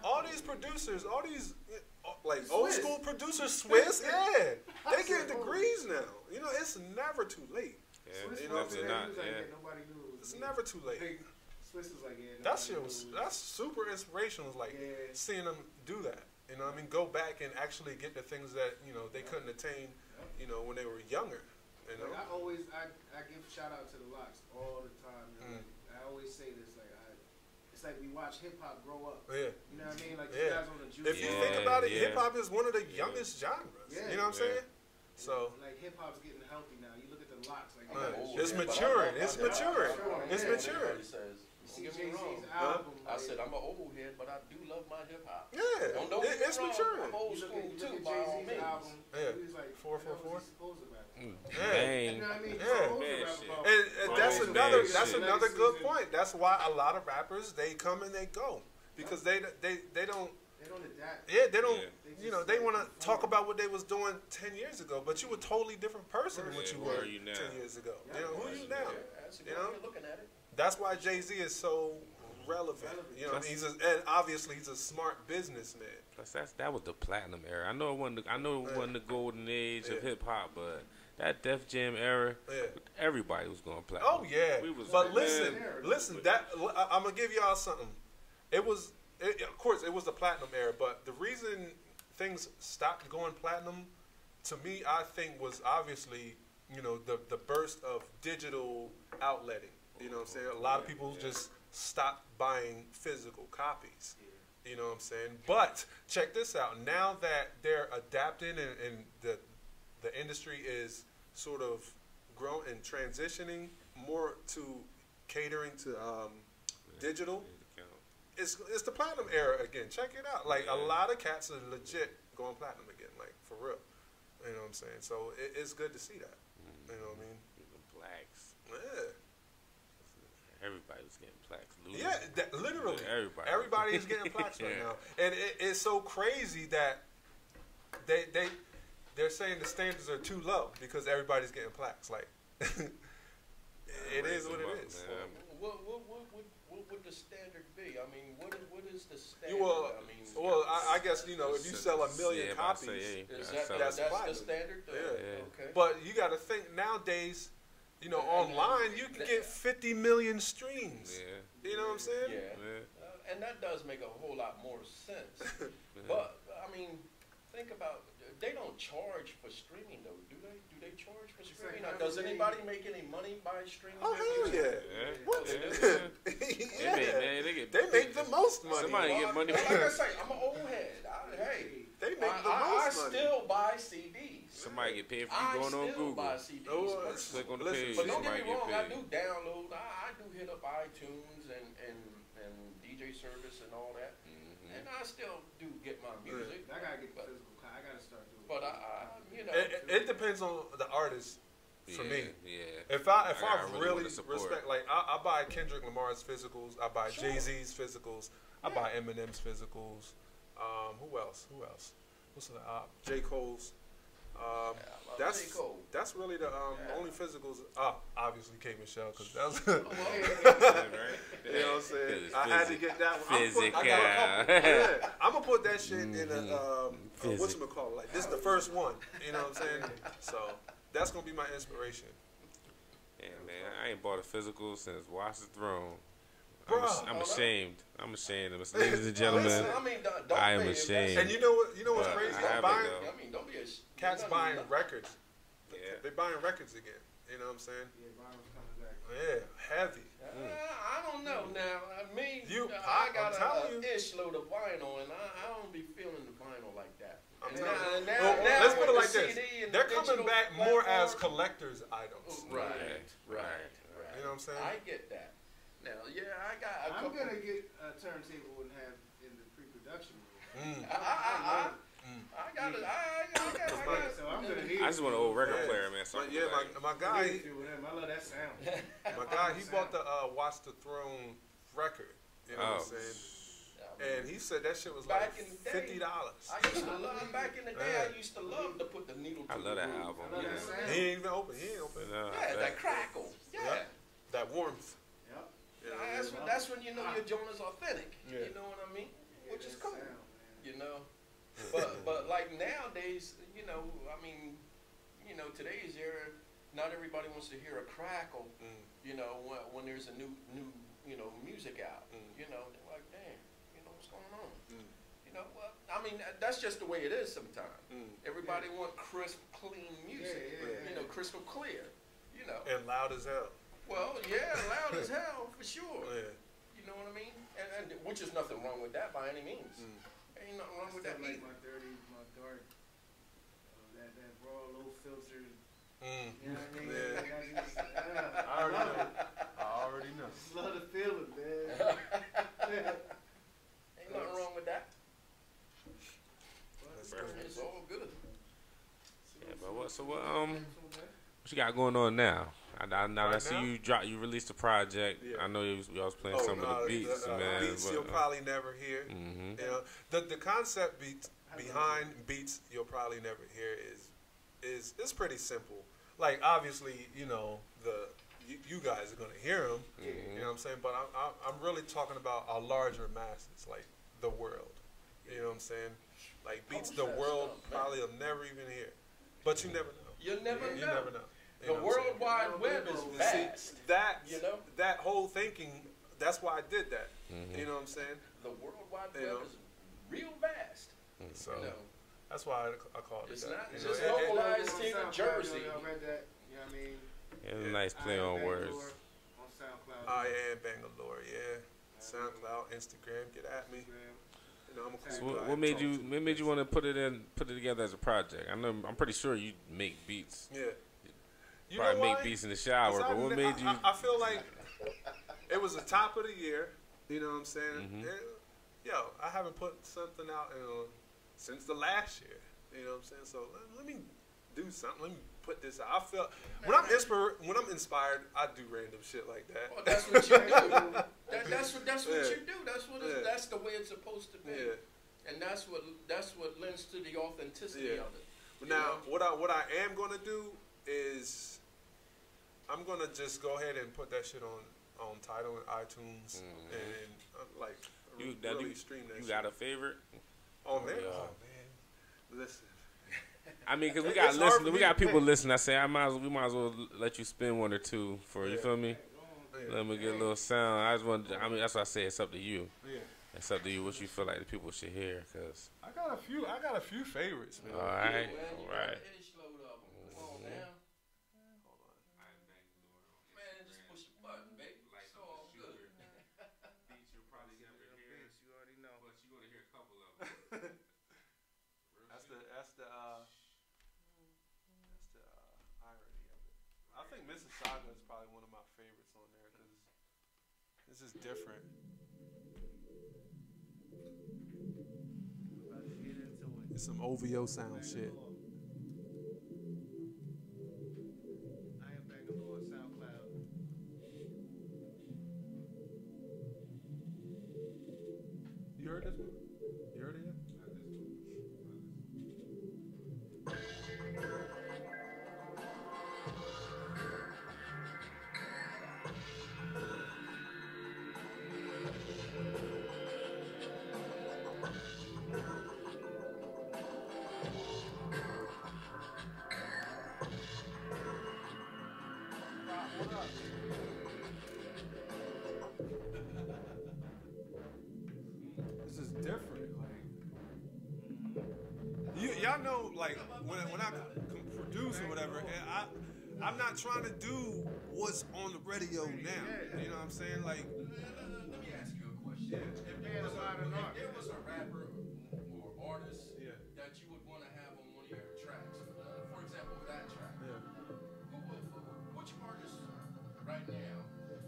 All these producers, all these like old school producers, Swiss, they get degrees now. You know, it's never too late. Yeah, you know what I'm saying? Nobody knew. It's never too late. Swiss was like, that's super inspirational. Like seeing them do that. You know what I mean? Go back and actually get the things that, you know, they couldn't attain, you know, when they were younger. You know? Like I give shout out to the Locks all the time. You know? I always say this, like, it's like we watch hip hop grow up. Yeah. You know what I mean? Like you guys on the juice. If you think about it, hip hop is one of the youngest genres. You know what I'm saying? So like hip hop's getting healthy now. You look at the Locks, like it's maturing. It's maturing. It's maturing. Jay-Z's album. I said I'm an old head, but I do love my hip hop. Yeah, it's maturing. I'm old school too, by all means. He was like 444. Dang. You know what I mean? And that's another good point. That's why a lot of rappers, they come and they go because they don't adapt. Yeah, they don't. You know, they want to talk about what they was doing 10 years ago, but you were a totally different person than what you were 10 years ago. You know, who are you now? You know, looking at it. That's why Jay-Z is so relevant. You know, and obviously he's a smart businessman. Plus, that was the platinum era. I know it wasn't the golden age of hip hop, but that Def Jam era, everybody was going platinum. Oh yeah, but listen. That I'm gonna give y'all something. Of course, it was the platinum era, but the reason things stopped going platinum, to me, I think was obviously, you know, the burst of digital outletting. You know what I'm saying? A lot of people just stopped buying physical copies. You know what I'm saying? But check this out. Now that they're adapting and the industry is sort of growing and transitioning more to catering to digital, it's the platinum era again. Check it out. Like a lot of cats are legit going platinum again, like for real. You know what I'm saying? So it's good to see that. You know what I mean? Even blacks. Yeah. Everybody was getting plaques. Literally. Everybody is getting plaques right now. And it's so crazy that they're saying the standards are too low because everybody's getting plaques. Like, it is what it is. What would the standard be? I mean, what is the standard? I guess, you know, if you sell 1 million copies, that's the standard? Okay. But you got to think nowadays, you know, online you can get 50 million streams. You know what I'm saying? And that does make a whole lot more sense. But I mean, think about, they don't charge for streaming though, do they? Do they charge for streaming? Does anybody make any money by streaming? Oh hell yeah! What? They make the most money. Somebody get money. Like I say, I'm an old head. They make the most money. I still buy CDs. Somebody get paid for you going on Google. Buy CDs. Click on the page. But don't get me wrong, I do download. I do hit up iTunes and DJ service and all that, and I still do get my music. I gotta get the physical. I gotta start doing. But you know, it depends on the artist. For me, if I really respect, like I buy Kendrick Lamar's physicals, I buy Jay-Z's physicals, I buy Eminem's physicals. Who else? What's J. Cole's. That's really the only physicals. Obviously K. Michelle, because that was. You know what I'm saying? I had to get that one. I'm gonna put that shit in a whatchamacallit. Like this is the first one. You know what I'm saying? So that's gonna be my inspiration. Yeah, man, I ain't bought a physical since Watch the Throne. I'm ashamed. I'm ashamed of it. Ladies and gentlemen, I am ashamed. And you know what's crazy? Don't be ashamed. Cats buying records. Yeah. They're buying records again. You know what I'm saying? Yeah, vinyl's coming back. Yeah, heavy. I don't know now. I got an ish load of vinyl, and I don't be feeling the vinyl like that. Now, let's put it like this. They're coming back more as collector's items. Right. You know what I'm saying? I get that. Now, I'm gonna get a turntable and have in the pre-production room. I got it. So I'm gonna need. I just want an old record player, man. So my guy. I love that sound. My guy, he bought the Watch the Throne record. You know what I'm saying? And he said that shit was like $50. I used to love back in the day. I used to love to put the needle. I love that album. He ain't even open. Yeah, that crackle. Yeah, that warmth. That's when you know your joint is authentic. You know what I mean? Which is cool. You know. But like nowadays, you know, I mean, you know, today's era, not everybody wants to hear a crackle. You know, when there's a new you know music out. You know, they're like, damn, you know what's going on. You know, well, I mean, that's just the way it is sometimes. Everybody want crisp, clean music. You know, crystal clear. You know, and loud as hell. Well, yeah, loud as hell for sure. You know what I mean? And which is nothing wrong with that by any means. Ain't nothing wrong with that. Like my dirty, my dark, that raw, low filter. You know what I mean? I already know. Just love the feeling, man. Ain't nothing wrong with that. It's all good. Yeah, but what you got going on now? I see you released a project. I know you was playing some of the beats, man. Beats you'll probably never hear. You know, the concept behind beats you'll probably never hear is pretty simple. Like obviously, you know, you guys are gonna hear them. You know what I'm saying? But I'm really talking about our larger masses, like the world. You know what I'm saying? Like beats the world probably will never even hear. But you never know. You never know. You never know. The World Wide Web is vast. See, that whole thinking, that's why I did that. You know what I'm saying? The World Wide Web is real vast. So you know, that's why I called it it's that. not just localized to New Jersey. I read that. You know what I mean? It's a nice play on words. On SoundCloud. I am BangAllure, yeah. SoundCloud, Instagram, get at me. You know, I'm a cool guy. What made you want to put it together as a project? I'm pretty sure you make beats. Yeah. You probably make beats in the shower, but what made you? I feel like it was the top of the year. You know what I'm saying? Yo, I haven't put something out since the last year. You know what I'm saying? So let me do something. Let me put this out. I feel when I'm inspired, I do random shit like that. Well, that's what you do. That's what you do. That's the way it's supposed to be. And that's what lends to the authenticity of it. But now, what I am gonna do is I'm gonna just go ahead and put that shit on Tidal and iTunes and really stream that. You got a favorite? Oh man, listen. I mean, because we got people listening. I say we might as well let you spin one or two for you. Feel me? Let me get a little sound. That's why I say it's up to you. It's up to you what you feel like the people should hear. Cause I got a few favorites, man. All right. That's the irony of it. I think Mississauga is probably one of my favorites on there because this is different. It's some OVO sound shit. I am BangAllure on SoundCloud. You heard this one? You heard it yet? This is different, y'all know, like when I produce or whatever, and I'm not trying to do what's on the radio now. You know what I'm saying? Like, let me ask you a question. If there was a rapper or artist that you would want to have on one of your tracks, for example, that track, which artist right now?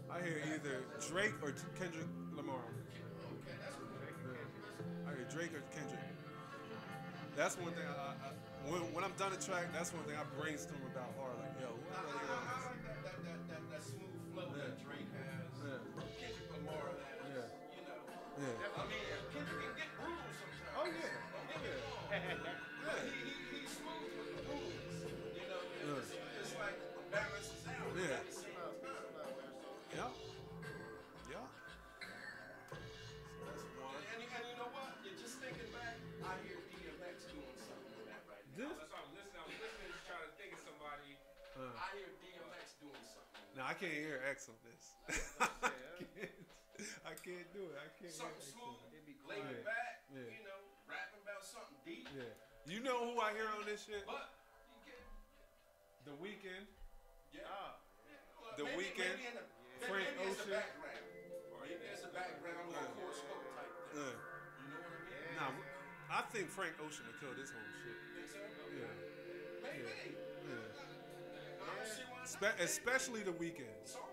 I hear either Drake or Kendrick Lamar. Okay, that's cool. I hear Drake or Kendrick. That's one thing. When I'm done a track, that's one thing I brainstorm about hard. Like, yo, what I like that smooth flow that Drake has. Kendrick Lamar has. You know. I mean, Kendrick can get brutal sometimes. Oh yeah. Don't get me wrong. But he's smooth with the rules. You know, it's like balances out. Yeah. At the same time. Yeah. So that's one. And you know what? You're just thinking back. I hear DMX I can't hear X on this. I can't do it. I can't. Something smooth, laid it back, you know, rapping about something deep. Yeah. You know who I hear on this shit? But you get The Weeknd. yeah. The Weeknd. Frank Ocean. Maybe there's a background or a chorus hook type thing. You know what I mean? Nah, I think Frank Ocean will kill this whole shit. Think so? Yeah. Maybe. Yeah. I don't see why not. Especially The Weeknd. It's all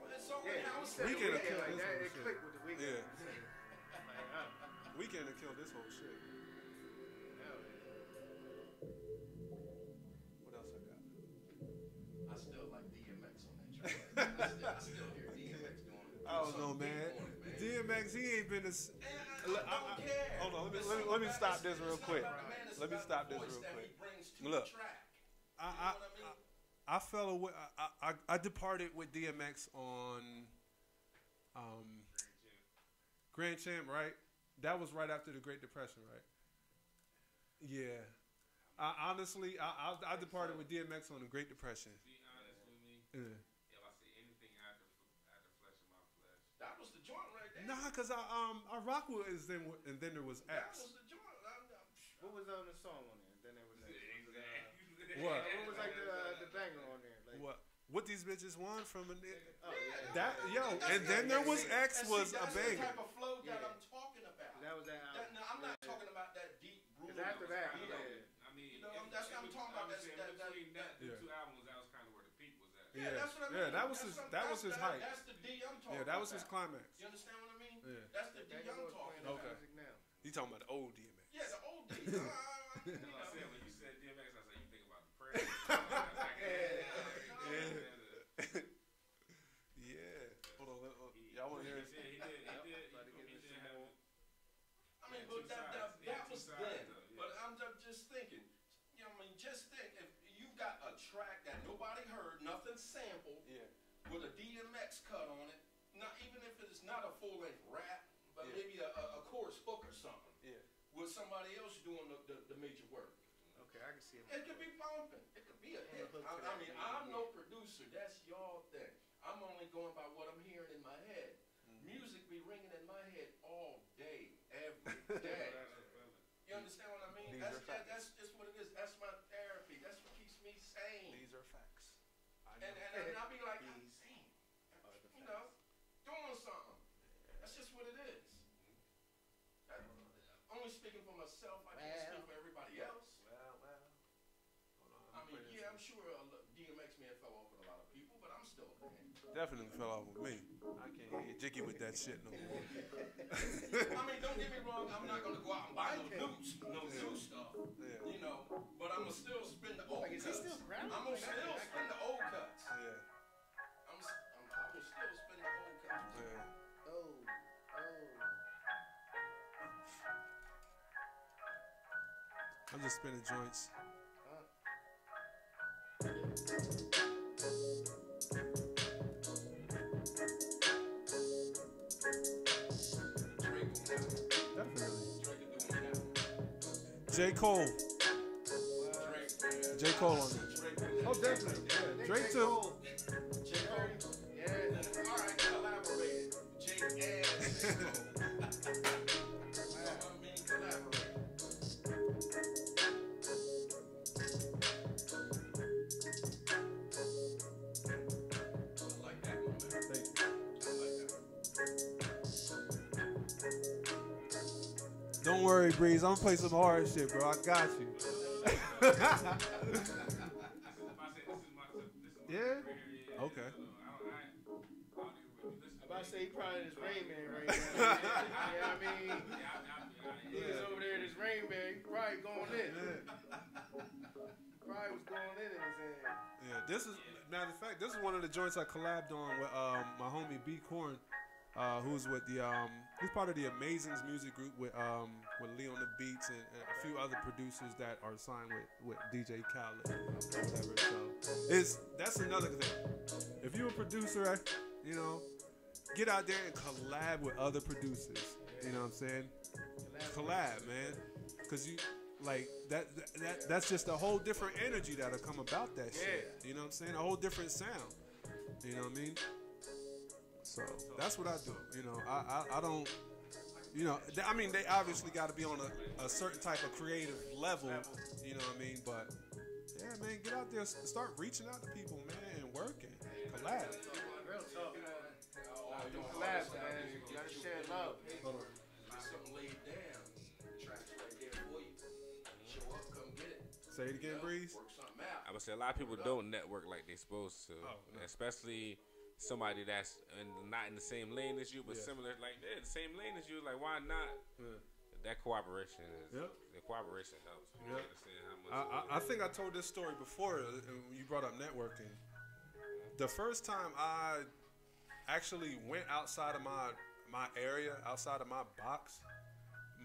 Weeknd will kill like this that. whole It shit. clicked with the Weeknd. Yeah. Weeknd will kill this whole shit. What else I got? I still like DMX on that track. I still hear DMX doing it. I don't know, man. DMX, he ain't been as. Hold on, let me stop this real quick. Let me stop this real quick. Look, I fell away. I departed with DMX on Grand Champ, right? That was right after the Great Depression, right? Yeah. Honestly, I departed with DMX on the Great Depression. Be honest with me. Yeah. If I see anything after Flesh of My Flesh. That was the joint right there. Nah, cause I rock with is then and then there was That X. was the joint. What was on the song on there? Then there was What? What was like the banger on there? Like, What these bitches want from a nigga? oh, yeah. That and then there was X was a That's banger. the type of flow that I'm talking about. That was that album. No, I'm not talking about that deep, brutal. Because after that, you know, I mean, you know, that's what I'm talking about. Between the Yeah. two albums, that was kind of where the peak was at. Yeah, that's what I mean. Yeah, that was his height. That's the D I'm talking about. Yeah, that was his climax. You understand what I mean? Yeah. That's the D I'm talking about. Okay. Now. You talking about the old DMX? Yeah, the old D. You know what I'm saying? When you said DMX, I said, you think about the prayer. Yeah. Hold on. Y'all want to hear it? He did have it. I mean, but that was then. But I'm just thinking, you know, I mean, just think if you got a track that nobody heard, nothing sampled, with a DMX cut on it, not even if it's not a full-length rap, but maybe a chorus hook or something, with somebody else doing the major work. Okay, I can see it. It could be bumping. It could be a hit. I mean, I'm no producer. That's y'all thing. I'm only going by what I'm hearing in my head. Music be ringing in my head all day, every day. You understand what I mean? That's just what it is. That's my therapy. That's what keeps me sane. These are facts. And I'll be like, damn, you know, doing something. That's just what it is. Only speaking for myself. I can't speak for everybody else. I mean, yeah, I'm sure DMX man fell off with a lot of people, but I'm still a fan. Definitely fell off with me. I can't get jiggy with that shit no more. I mean, don't get me wrong. I'm not gonna go out and buy no new stuff. Yeah. You know, but I'm gonna still spin the old cuts. I'm gonna still spin the old cuts. Yeah. I will still spin the old cuts. Yeah. Oh. I'm just spinning joints. Definitely. J. Cole. J. Cole on it. Oh, definitely. Yeah. Drake too. J. Cole. Yeah. All right, collaborate. Jake and J. Cole. I mean, collaborate. Don't worry, Breeze. I'm gonna play some hard shit, bro. I got you. Yeah? Okay. I'm about to say he probably this Rain Man right now. You know what I mean? He's over there in this Rain Man. He probably going in. Probably was going in his head. Yeah, this is, matter of fact, this is one of the joints I collabed on with my homie B Corn, who's with the he's part of the Amazings music group with Lee on the beats and a few other producers that are signed with DJ Khaled or whatever. So that's another thing. If you're a producer, you know, get out there and collab with other producers. You know what I'm saying? Collab, man, because you. Like that's just a whole different energy that'll come about that shit. You know what I'm saying? A whole different sound. You know what I mean? So that's what I do. You know, I don't. You know, I mean, they obviously got to be on a certain type of creative level. You know what I mean? But yeah, man, get out there, start reaching out to people, man, and working, collab. Real talk. Do collabs, man. You gotta share love. Hold on. Get something laid down. Tracks right there for you. Show up, come get it. Say it again, Breeze. Work something out. I would say a lot of people don't network like they're supposed to, especially somebody that's not in the same lane as you, but similar, like they're the same lane as you. Like, why not? Yeah. That cooperation is. Yep. The cooperation helps. You understand how much. I think I told this story before. You brought up networking. The first time I actually went outside of my area, outside of my box,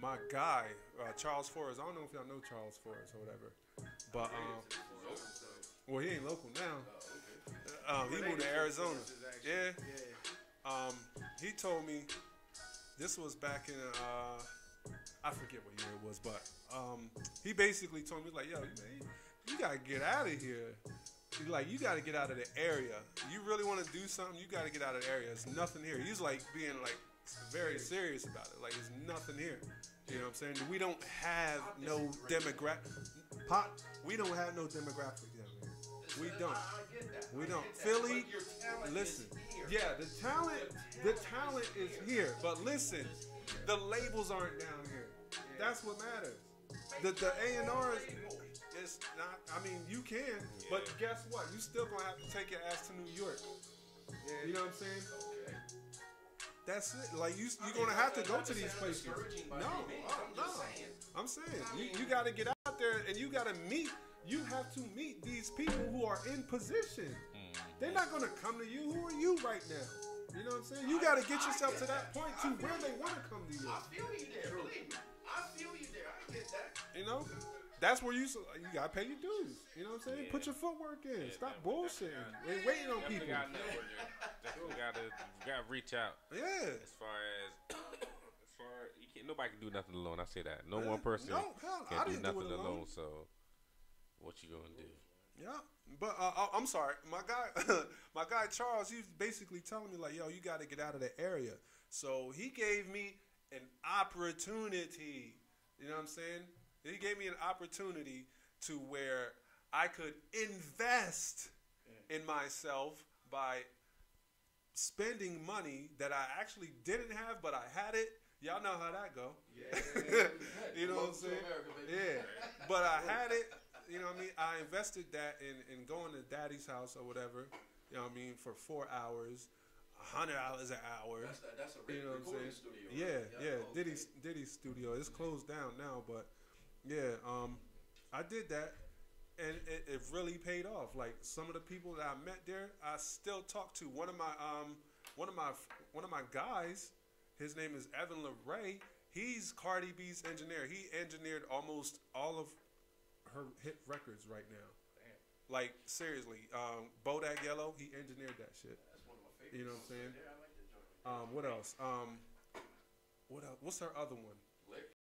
my guy, Charles Forrest. I don't know if y'all know Charles Forrest or whatever, but well, he ain't local now. He moved to Arizona. Yeah. He told me this was back in I forget what year it was, but he basically told me like, yo, man, you gotta get out of here. Like, you gotta get out of the area. You really want to do something, you gotta get out of the area. There's nothing here. He's like being like very serious about it. Like, there's nothing here. You know what I'm saying? We don't have no demographic. We don't have no demographic down here. We don't. We don't. Philly, listen. Yeah, the talent is here. But listen, the labels aren't down here. That's what matters. The A&R is not. I mean, you can, but guess what? You still gonna have to take your ass to New York. You know what I'm saying? That's it. Like, you're gonna have to go to these places. No. I'm saying you got to get out there and you got to meet. You have to meet these people who are in position. They're not gonna come to you. Who are you right now? You know what I'm saying? You got to get yourself to that point to where they want to come to you. I feel you there. Believe me. I feel you there. I get that. You know? That's where you gotta pay your dues. You know what I'm saying? Put your footwork in. Stop bullshitting. Ain't waiting on people. Definitely gotta reach out. Yeah. As far as you can't, nobody can do nothing alone. I say that. No one person can do nothing alone. So what you gonna do? Yeah. But I'm sorry, my guy Charles, he was basically telling me like, yo, you got to get out of the area. So he gave me an opportunity. You know what I'm saying? He gave me an opportunity to where I could invest in myself by spending money that I actually didn't have, but I had it. Y'all know how that go. Yeah. You know what I'm saying? Yeah. But I had it. You know what I mean? I invested that in going to daddy's house or whatever. You know what I mean? For 4 hours, $100 an hour. That's a you know what I'm saying? Studio, right? Yeah. Diddy's studio. It's closed down now, but yeah, I did that, and it really paid off. Like, some of the people that I met there, I still talk to. One of my guys, his name is Evan LeRae. He's Cardi B's engineer. He engineered almost all of her hit records right now. Damn. Like, seriously, Bodak Yellow, he engineered that shit. That's one of my favorites. You know what I'm saying? Yeah, I like the joint. What else? What else? What's her other one?